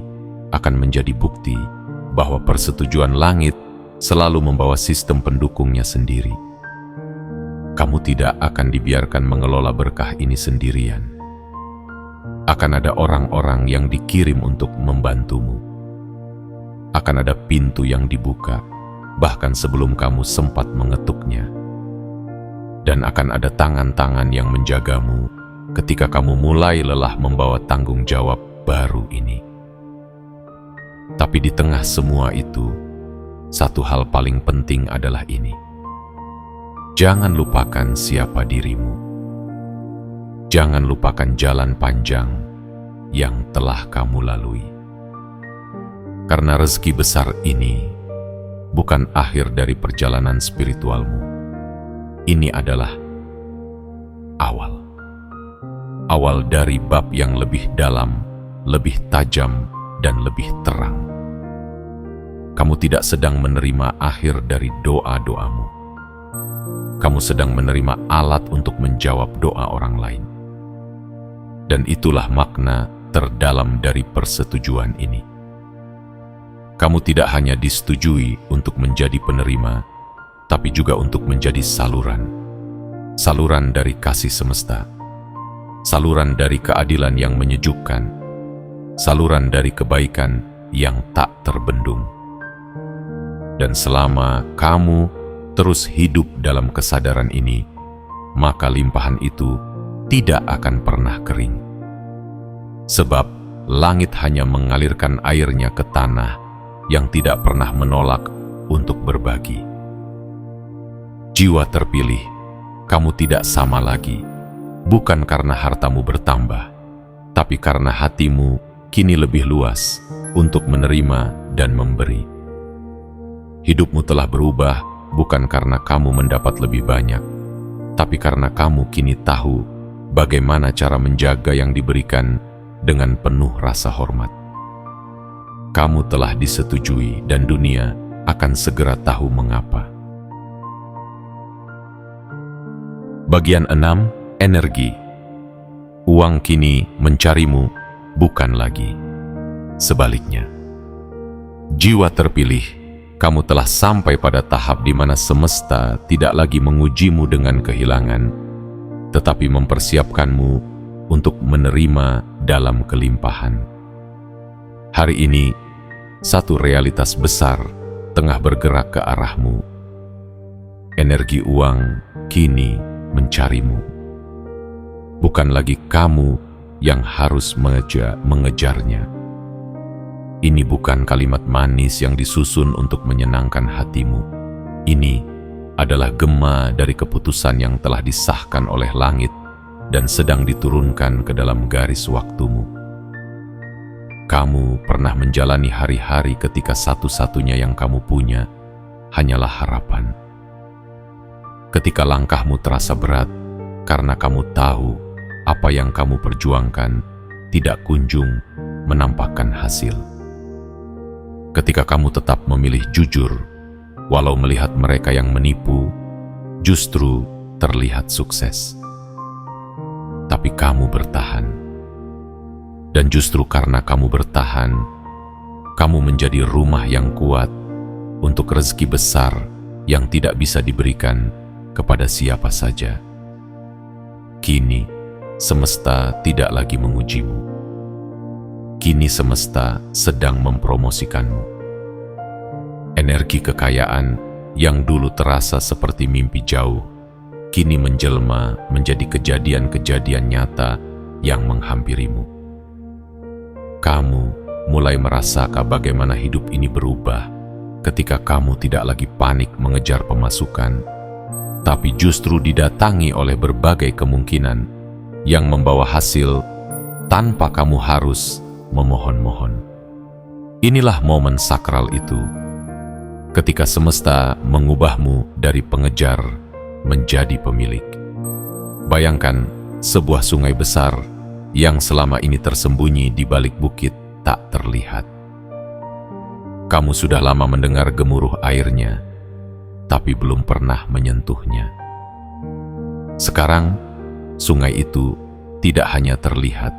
akan menjadi bukti bahwa persetujuan langit selalu membawa sistem pendukungnya sendiri. Kamu tidak akan dibiarkan mengelola berkah ini sendirian. Akan ada orang-orang yang dikirim untuk membantumu. akan ada pintu yang dibuka, bahkan sebelum kamu sempat mengetuknya. Dan akan ada tangan-tangan yang menjagamu ketika kamu mulai lelah membawa tanggung jawab baru ini. Tapi di tengah semua itu, satu hal paling penting adalah ini. Jangan lupakan siapa dirimu. Jangan lupakan jalan panjang yang telah kamu lalui. Karena rezeki besar ini bukan akhir dari perjalanan spiritualmu. Ini adalah awal. Awal dari bab yang lebih dalam, lebih tajam, dan lebih terang. Kamu tidak sedang menerima akhir dari doa-doamu. Kamu sedang menerima alat untuk menjawab doa orang lain. Dan itulah makna terdalam dari persetujuan ini. Kamu tidak hanya disetujui untuk menjadi penerima, tapi juga untuk menjadi saluran. Saluran dari kasih semesta. Saluran dari keadilan yang menyejukkan. Saluran dari kebaikan yang tak terbendung. Dan selama kamu terus hidup dalam kesadaran ini, maka limpahan itu tidak akan pernah kering. Sebab langit hanya mengalirkan airnya ke tanah yang tidak pernah menolak untuk berbagi. Jiwa terpilih, kamu tidak sama lagi, bukan karena hartamu bertambah, tapi karena hatimu kini lebih luas untuk menerima dan memberi. Hidupmu telah berubah bukan karena kamu mendapat lebih banyak, tapi karena kamu kini tahu bagaimana cara menjaga yang diberikan dengan penuh rasa hormat. Kamu telah disetujui dan dunia akan segera tahu mengapa. Bagian 6. Energi. Uang kini mencarimu, bukan lagi sebaliknya. Jiwa terpilih, kamu telah sampai pada tahap di mana semesta tidak lagi mengujimu dengan kehilangan, tetapi mempersiapkanmu untuk menerima dalam kelimpahan. Hari ini, satu realitas besar tengah bergerak ke arahmu. Energi uang kini mencarimu. Bukan lagi kamu yang harus mengejarnya. Ini bukan kalimat manis yang disusun untuk menyenangkan hatimu. Ini adalah gema dari keputusan yang telah disahkan oleh langit dan sedang diturunkan ke dalam garis waktumu. Kamu pernah menjalani hari-hari ketika satu-satunya yang kamu punya hanyalah harapan. Ketika langkahmu terasa berat karena kamu tahu apa yang kamu perjuangkan tidak kunjung menampakkan hasil. Ketika kamu tetap memilih jujur, walau melihat mereka yang menipu, justru terlihat sukses. Tapi kamu bertahan. Dan justru karena kamu bertahan, kamu menjadi rumah yang kuat untuk rezeki besar yang tidak bisa diberikan kepada siapa saja. Kini, semesta tidak lagi mengujimu. Kini semesta sedang mempromosikanmu. Energi kekayaan yang dulu terasa seperti mimpi jauh, kini menjelma menjadi kejadian-kejadian nyata yang menghampirimu. Kamu mulai merasakan bagaimana hidup ini berubah ketika kamu tidak lagi panik mengejar pemasukan, tapi justru didatangi oleh berbagai kemungkinan yang membawa hasil tanpa kamu harus memohon-mohon. Inilah momen sakral itu, ketika semesta mengubahmu dari pengejar menjadi pemilik. Bayangkan sebuah sungai besar yang selama ini tersembunyi di balik bukit tak terlihat. Kamu sudah lama mendengar gemuruh airnya, tapi belum pernah menyentuhnya. Sekarang, sungai itu tidak hanya terlihat,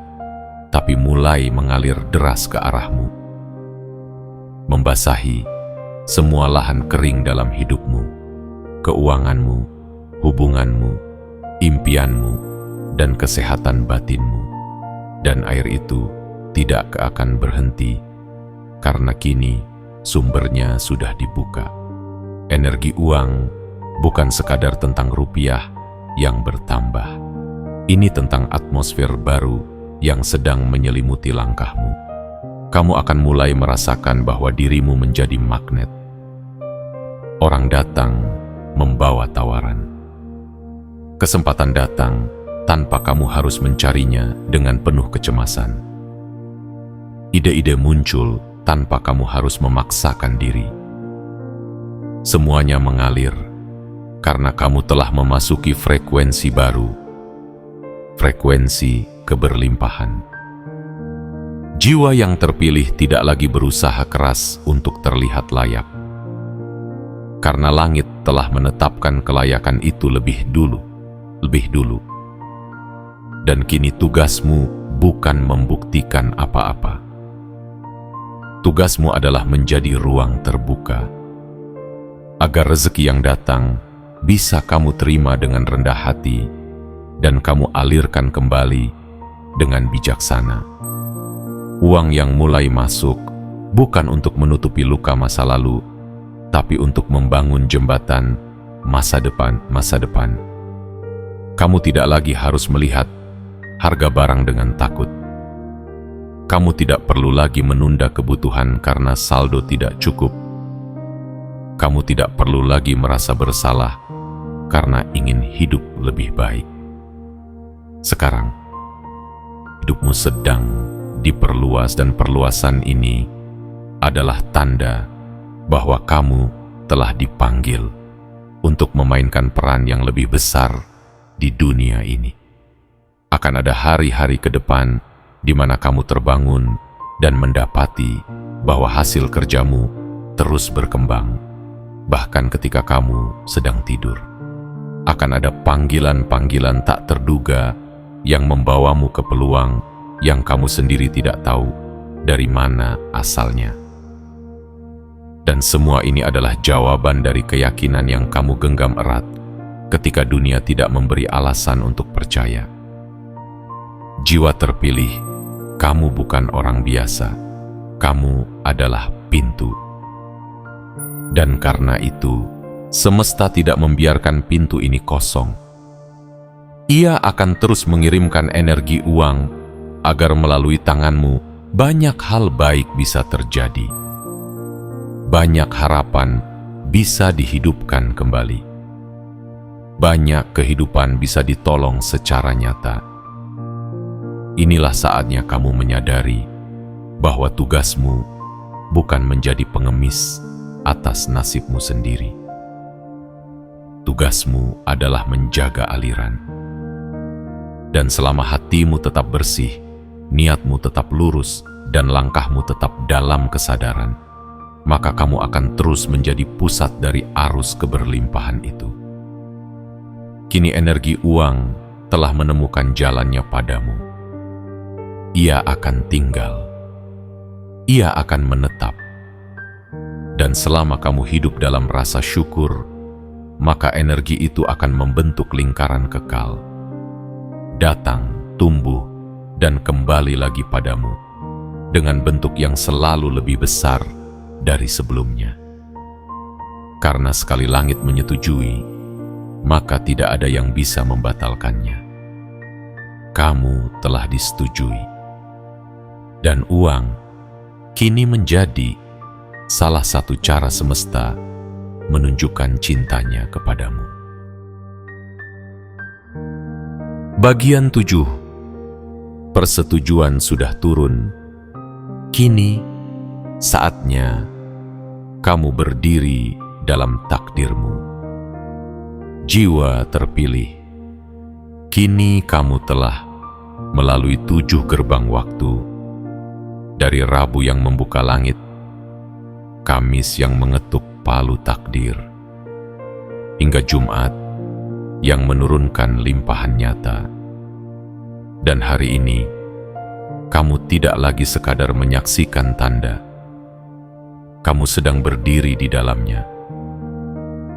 tapi mulai mengalir deras ke arahmu, membasahi semua lahan kering dalam hidupmu, keuanganmu, hubunganmu, impianmu, dan kesehatan batinmu. Dan air itu tidak akan berhenti, karena kini sumbernya sudah dibuka. Energi uang bukan sekadar tentang rupiah yang bertambah. Ini tentang atmosfer baru yang sedang menyelimuti langkahmu. Kamu akan mulai merasakan bahwa dirimu menjadi magnet. Orang datang membawa tawaran. Kesempatan datang tanpa kamu harus mencarinya dengan penuh kecemasan. Ide-ide muncul tanpa kamu harus memaksakan diri. Semuanya mengalir karena kamu telah memasuki frekuensi baru, frekuensi keberlimpahan. Jiwa yang terpilih tidak lagi berusaha keras untuk terlihat layak, karena langit telah menetapkan kelayakan itu lebih dulu. Dan kini tugasmu bukan membuktikan apa-apa. Tugasmu adalah menjadi ruang terbuka, agar rezeki yang datang bisa kamu terima dengan rendah hati dan kamu alirkan kembali dengan bijaksana. Uang yang mulai masuk bukan untuk menutupi luka masa lalu, tapi untuk membangun jembatan masa depan. Kamu tidak lagi harus melihat harga barang dengan takut. Kamu tidak perlu lagi menunda kebutuhan karena saldo tidak cukup. Kamu tidak perlu lagi merasa bersalah karena ingin hidup lebih baik. Sekarang, hidupmu sedang diperluas, dan perluasan ini adalah tanda bahwa kamu telah dipanggil untuk memainkan peran yang lebih besar di dunia ini. Akan ada hari-hari ke depan di mana kamu terbangun dan mendapati bahwa hasil kerjamu terus berkembang, bahkan ketika kamu sedang tidur. Akan ada panggilan-panggilan tak terduga yang membawamu ke peluang yang kamu sendiri tidak tahu dari mana asalnya. Dan semua ini adalah jawaban dari keyakinan yang kamu genggam erat ketika dunia tidak memberi alasan untuk percaya. Jiwa terpilih, kamu bukan orang biasa. Kamu adalah pintu. Dan karena itu, semesta tidak membiarkan pintu ini kosong. Ia akan terus mengirimkan energi uang agar melalui tanganmu banyak hal baik bisa terjadi. Banyak harapan bisa dihidupkan kembali. Banyak kehidupan bisa ditolong secara nyata. Inilah saatnya kamu menyadari bahwa tugasmu bukan menjadi pengemis atas nasibmu sendiri. Tugasmu adalah menjaga aliran. Dan selama hatimu tetap bersih, niatmu tetap lurus, dan langkahmu tetap dalam kesadaran, maka kamu akan terus menjadi pusat dari arus keberlimpahan itu. Kini energi uang telah menemukan jalannya padamu. Ia akan tinggal. Ia akan menetap. Dan selama kamu hidup dalam rasa syukur, maka energi itu akan membentuk lingkaran kekal. Datang, tumbuh, dan kembali lagi padamu dengan bentuk yang selalu lebih besar dari sebelumnya. Karena sekali langit menyetujui, maka tidak ada yang bisa membatalkannya. Kamu telah disetujui. Dan uang kini menjadi salah satu cara semesta menunjukkan cintanya kepadamu. Bagian 7. Persetujuan sudah turun. Kini saatnya kamu berdiri dalam takdirmu. Jiwa terpilih, kini kamu telah melalui 7 gerbang waktu. Dari Rabu yang membuka langit, Kamis yang mengetuk palu takdir, hingga Jumat yang menurunkan limpahan nyata. Dan hari ini, kamu tidak lagi sekadar menyaksikan tanda. Kamu sedang berdiri di dalamnya.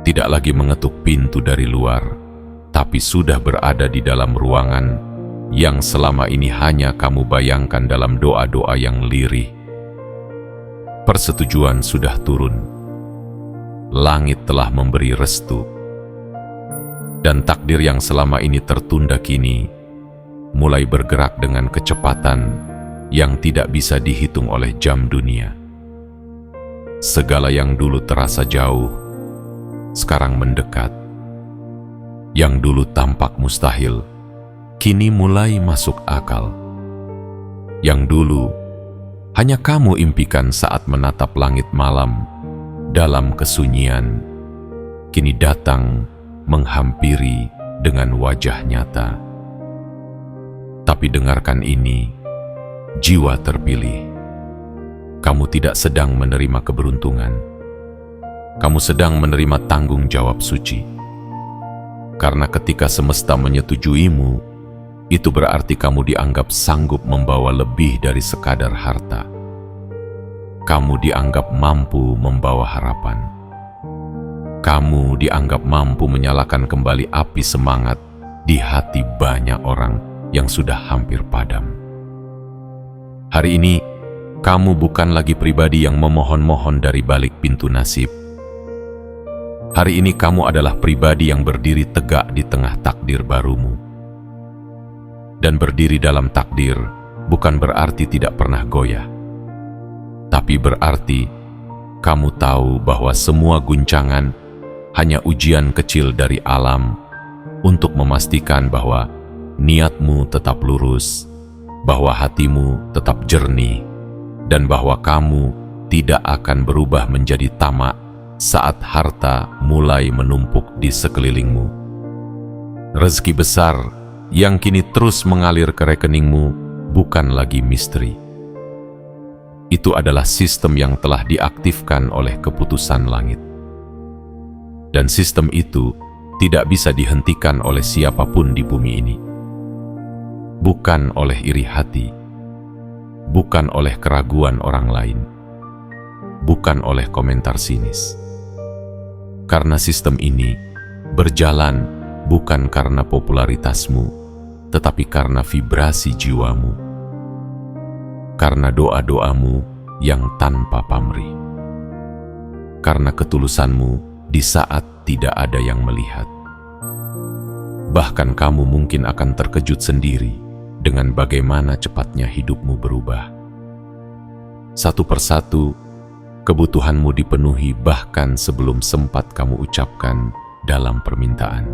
Tidak lagi mengetuk pintu dari luar, tapi sudah berada di dalam ruangan yang selama ini hanya kamu bayangkan dalam doa-doa yang lirih. persetujuan sudah turun. Langit telah memberi restu. Dan takdir yang selama ini tertunda kini mulai bergerak dengan kecepatan yang tidak bisa dihitung oleh jam dunia. Segala yang dulu terasa jauh, sekarang mendekat. Yang dulu tampak mustahil, kini mulai masuk akal. Yang dulu hanya kamu impikan saat menatap langit malam dalam kesunyian, kini datang menghampiri dengan wajah nyata. Tapi dengarkan ini, jiwa terpilih. Kamu tidak sedang menerima keberuntungan. Kamu sedang menerima tanggung jawab suci. Karena ketika semesta menyetujuimu, itu berarti kamu dianggap sanggup membawa lebih dari sekadar harta. Kamu dianggap mampu membawa harapan. Kamu dianggap mampu menyalakan kembali api semangat di hati banyak orang yang sudah hampir padam. Hari ini, kamu bukan lagi pribadi yang memohon-mohon dari balik pintu nasib. Hari ini kamu adalah pribadi yang berdiri tegak di tengah takdir barumu. Dan berdiri dalam takdir bukan berarti tidak pernah goyah. Tapi berarti kamu tahu bahwa semua guncangan hanya ujian kecil dari alam untuk memastikan bahwa niatmu tetap lurus, bahwa hatimu tetap jernih, dan bahwa kamu tidak akan berubah menjadi tamak saat harta mulai menumpuk di sekelilingmu. Rezeki besar yang kini terus mengalir ke rekeningmu bukan lagi misteri. Itu adalah sistem yang telah diaktifkan oleh keputusan langit. Dan sistem itu tidak bisa dihentikan oleh siapapun di bumi ini. Bukan oleh iri hati, bukan oleh keraguan orang lain, bukan oleh komentar sinis. Karena sistem ini berjalan bukan karena popularitasmu, tetapi karena vibrasi jiwamu, karena doa-doamu yang tanpa pamrih, karena ketulusanmu di saat tidak ada yang melihat. Bahkan kamu mungkin akan terkejut sendiri dengan bagaimana cepatnya hidupmu berubah. Satu persatu, kebutuhanmu dipenuhi bahkan sebelum sempat kamu ucapkan dalam permintaan.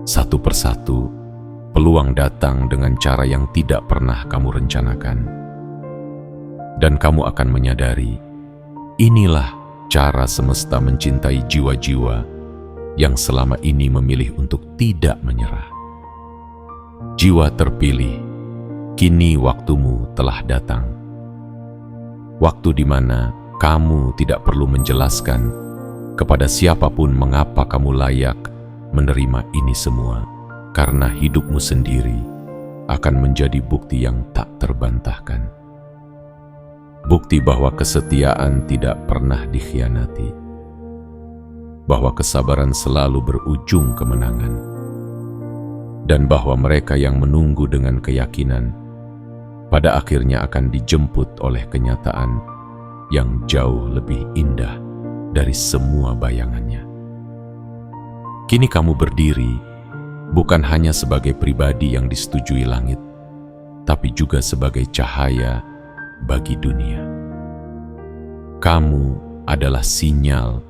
Satu persatu, peluang datang dengan cara yang tidak pernah kamu rencanakan. Dan kamu akan menyadari, inilah cara semesta mencintai jiwa-jiwa yang selama ini memilih untuk tidak menyerah. Jiwa terpilih, kini waktumu telah datang. Waktu di mana kamu tidak perlu menjelaskan kepada siapapun mengapa kamu layak menerima ini semua, karena hidupmu sendiri akan menjadi bukti yang tak terbantahkan. Bukti bahwa kesetiaan tidak pernah dikhianati, bahwa kesabaran selalu berujung kemenangan, dan bahwa mereka yang menunggu dengan keyakinan pada akhirnya akan dijemput oleh kenyataan yang jauh lebih indah dari semua bayangannya. Kini kamu berdiri bukan hanya sebagai pribadi yang disetujui langit, tapi juga sebagai cahaya bagi dunia. Kamu adalah sinyal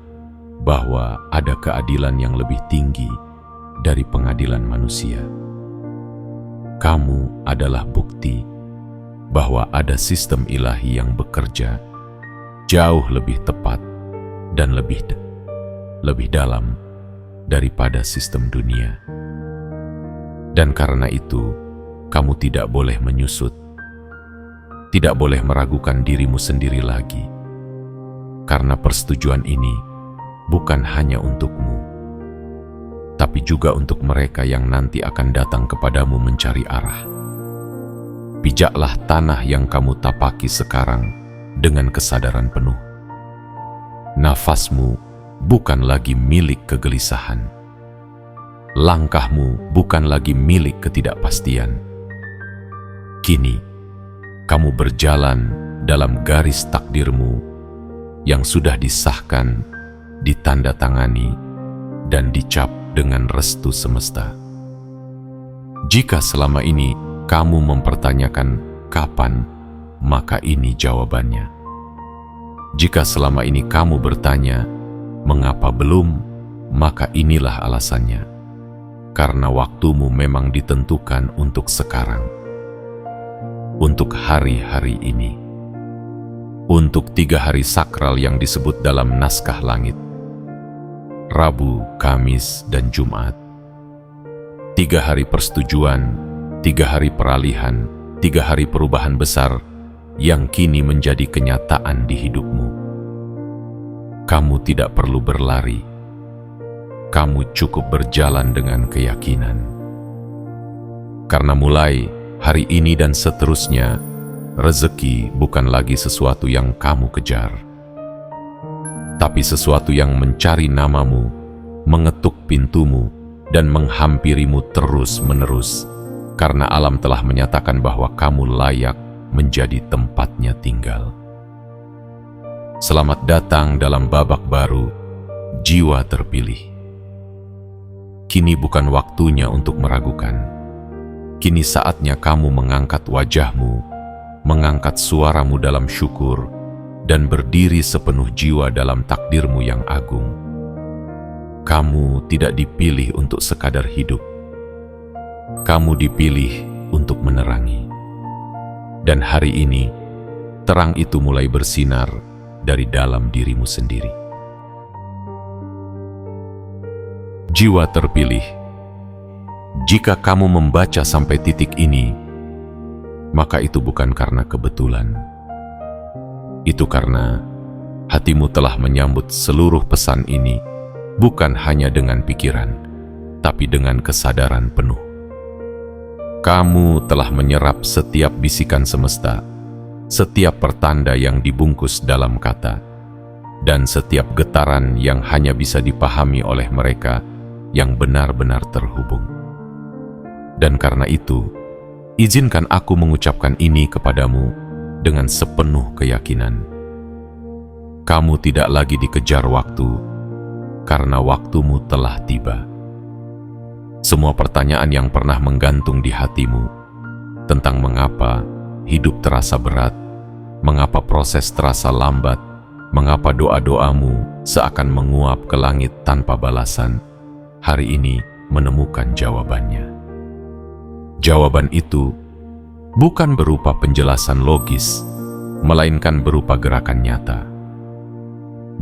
bahwa ada keadilan yang lebih tinggi dari pengadilan manusia. Kamu adalah bukti bahwa ada sistem ilahi yang bekerja jauh lebih tepat dan lebih dalam daripada sistem dunia. Dan karena itu, kamu tidak boleh menyusut, tidak boleh meragukan dirimu sendiri lagi, karena persetujuan ini bukan hanya untukmu, tapi juga untuk mereka yang nanti akan datang kepadamu mencari arah. Pijaklah tanah yang kamu tapaki sekarang dengan kesadaran penuh. Nafasmu bukan lagi milik kegelisahan. Langkahmu bukan lagi milik ketidakpastian. Kini, kamu berjalan dalam garis takdirmu yang sudah disahkan, ditandatangani, dan dicap dengan restu semesta. Jika selama ini kamu mempertanyakan kapan, maka ini jawabannya. Jika selama ini kamu bertanya mengapa belum, maka inilah alasannya. Karena waktumu memang ditentukan untuk sekarang, untuk hari-hari ini, untuk 3 hari sakral yang disebut dalam naskah langit: Rabu, Kamis, dan Jumat. 3 hari persetujuan, 3 hari peralihan, 3 hari perubahan besar yang kini menjadi kenyataan di hidupmu. Kamu tidak perlu berlari. Kamu cukup berjalan dengan keyakinan. Karena mulai hari ini dan seterusnya, rezeki bukan lagi sesuatu yang kamu kejar, tapi sesuatu yang mencari namamu, mengetuk pintumu, dan menghampirimu terus-menerus, karena alam telah menyatakan bahwa kamu layak menjadi tempatnya tinggal. Selamat datang dalam babak baru, jiwa terpilih. Kini bukan waktunya untuk meragukan. Kini saatnya kamu mengangkat wajahmu, mengangkat suaramu dalam syukur, dan berdiri sepenuh jiwa dalam takdirmu yang agung. Kamu tidak dipilih untuk sekadar hidup. Kamu dipilih untuk menerangi. Dan hari ini, terang itu mulai bersinar dari dalam dirimu sendiri. Jiwa terpilih, jika kamu membaca sampai titik ini, maka itu bukan karena kebetulan. Itu karena hatimu telah menyambut seluruh pesan ini, bukan hanya dengan pikiran, tapi dengan kesadaran penuh. Kamu telah menyerap setiap bisikan semesta, setiap pertanda yang dibungkus dalam kata, dan setiap getaran yang hanya bisa dipahami oleh mereka yang benar-benar terhubung. Dan karena itu, izinkan aku mengucapkan ini kepadamu dengan sepenuh keyakinan. Kamu tidak lagi dikejar waktu, karena waktumu telah tiba. Semua pertanyaan yang pernah menggantung di hatimu tentang mengapa hidup terasa berat, mengapa proses terasa lambat, mengapa doa-doamu seakan menguap ke langit tanpa balasan, hari ini menemukan jawabannya. Jawaban itu bukan berupa penjelasan logis, melainkan berupa gerakan nyata.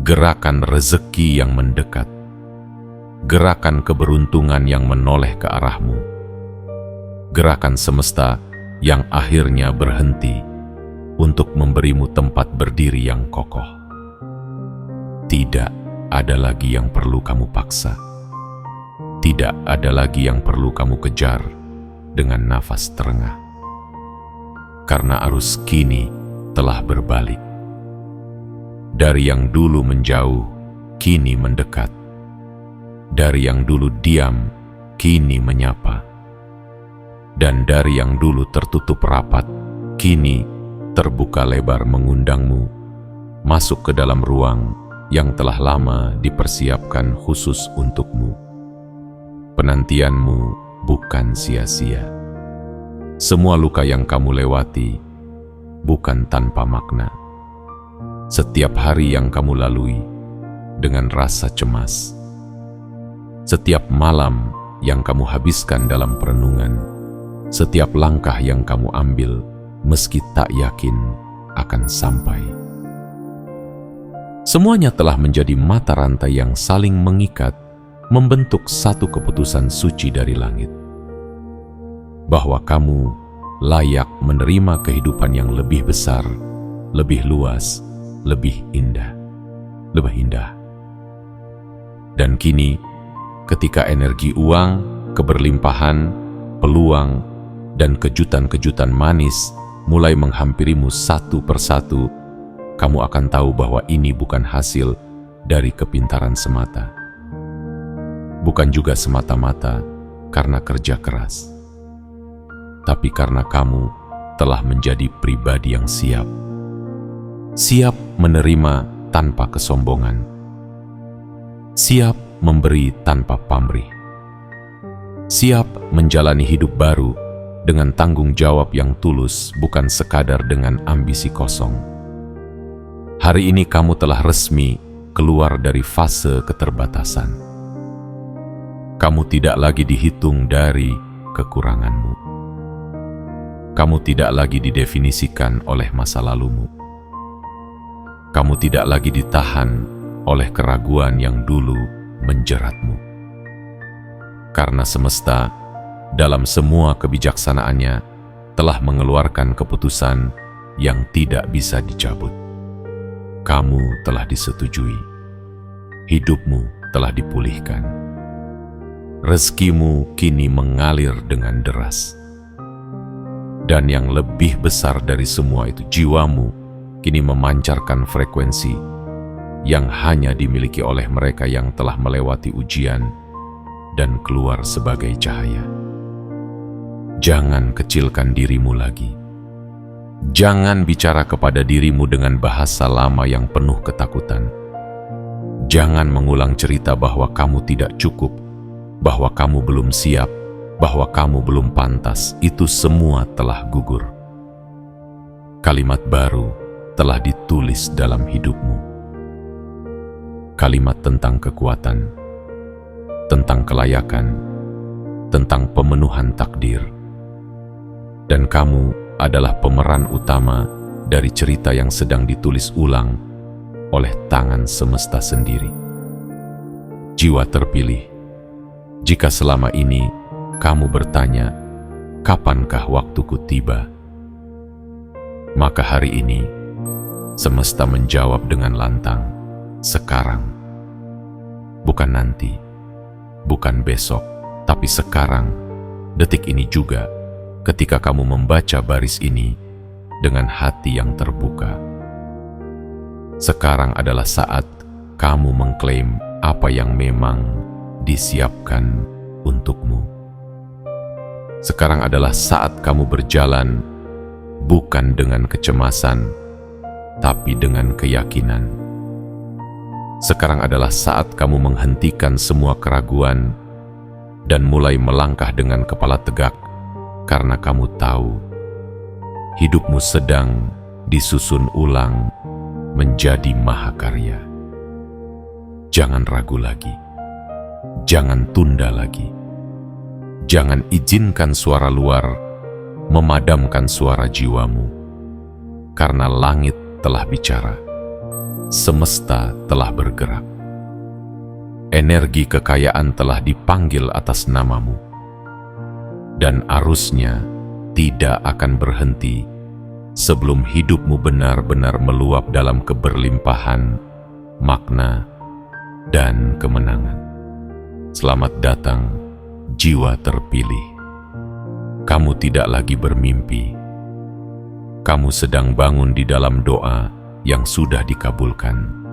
Gerakan rezeki yang mendekat, gerakan keberuntungan yang menoleh ke arahmu, gerakan semesta yang akhirnya berhenti untuk memberimu tempat berdiri yang kokoh. Tidak ada lagi yang perlu kamu paksa. Tidak ada lagi yang perlu kamu kejar dengan nafas terengah. Karena arus kini telah berbalik. Dari yang dulu menjauh, kini mendekat. Dari yang dulu diam, kini menyapa. Dan dari yang dulu tertutup rapat, kini terbuka lebar mengundangmu masuk ke dalam ruang yang telah lama dipersiapkan khusus untukmu. Penantianmu bukan sia-sia. Semua luka yang kamu lewati bukan tanpa makna. Setiap hari yang kamu lalui dengan rasa cemas, setiap malam yang kamu habiskan dalam perenungan, setiap langkah yang kamu ambil meski tak yakin akan sampai. Semuanya telah menjadi mata rantai yang saling mengikat, membentuk satu keputusan suci dari langit, bahwa kamu layak menerima kehidupan yang lebih besar, lebih luas, lebih indah. Dan kini, ketika energi uang, keberlimpahan, peluang, dan kejutan-kejutan manis mulai menghampirimu satu persatu, kamu akan tahu bahwa ini bukan hasil dari kepintaran semata. Bukan juga semata-mata karena kerja keras, tapi karena kamu telah menjadi pribadi yang siap, siap menerima tanpa kesombongan, siap memberi tanpa pamrih, siap menjalani hidup baru dengan tanggung jawab yang tulus, bukan sekadar dengan ambisi kosong. Hari ini kamu telah resmi keluar dari fase keterbatasan. Kamu tidak lagi dihitung dari kekuranganmu. Kamu tidak lagi didefinisikan oleh masa lalumu. Kamu tidak lagi ditahan oleh keraguan yang dulu menjeratmu. Karena semesta dalam semua kebijaksanaannya telah mengeluarkan keputusan yang tidak bisa dicabut. Kamu telah disetujui. Hidupmu telah dipulihkan. Rezekimu kini mengalir dengan deras. Dan yang lebih besar dari semua itu, jiwamu kini memancarkan frekuensi yang hanya dimiliki oleh mereka yang telah melewati ujian dan keluar sebagai cahaya. Jangan kecilkan dirimu lagi. Jangan bicara kepada dirimu dengan bahasa lama yang penuh ketakutan. Jangan mengulang cerita bahwa kamu tidak cukup, bahwa kamu belum siap, bahwa kamu belum pantas. Itu semua telah gugur. Kalimat baru telah ditulis dalam hidupmu. Kalimat tentang kekuatan, tentang kelayakan, tentang pemenuhan takdir. Dan kamu adalah pemeran utama dari cerita yang sedang ditulis ulang oleh tangan semesta sendiri. Jiwa terpilih, jika selama ini kamu bertanya, kapankah waktuku tiba? Maka hari ini, semesta menjawab dengan lantang, sekarang. Bukan nanti, bukan besok, tapi sekarang, detik ini juga, ketika kamu membaca baris ini dengan hati yang terbuka. Sekarang adalah saat kamu mengklaim apa yang memang disiapkan untukmu. Sekarang adalah saat kamu berjalan bukan dengan kecemasan, tapi dengan keyakinan. Sekarang adalah saat kamu menghentikan semua keraguan dan mulai melangkah dengan kepala tegak, karena kamu tahu hidupmu sedang disusun ulang menjadi mahakarya. Jangan ragu lagi. Jangan tunda lagi. Jangan izinkan suara luar memadamkan suara jiwamu. Karena langit telah bicara. Semesta telah bergerak. Energi kekayaan telah dipanggil atas namamu. Dan arusnya tidak akan berhenti sebelum hidupmu benar-benar meluap dalam keberlimpahan, makna, dan kemenangan. Selamat datang, jiwa terpilih. Kamu tidak lagi bermimpi. Kamu sedang bangun di dalam doa yang sudah dikabulkan.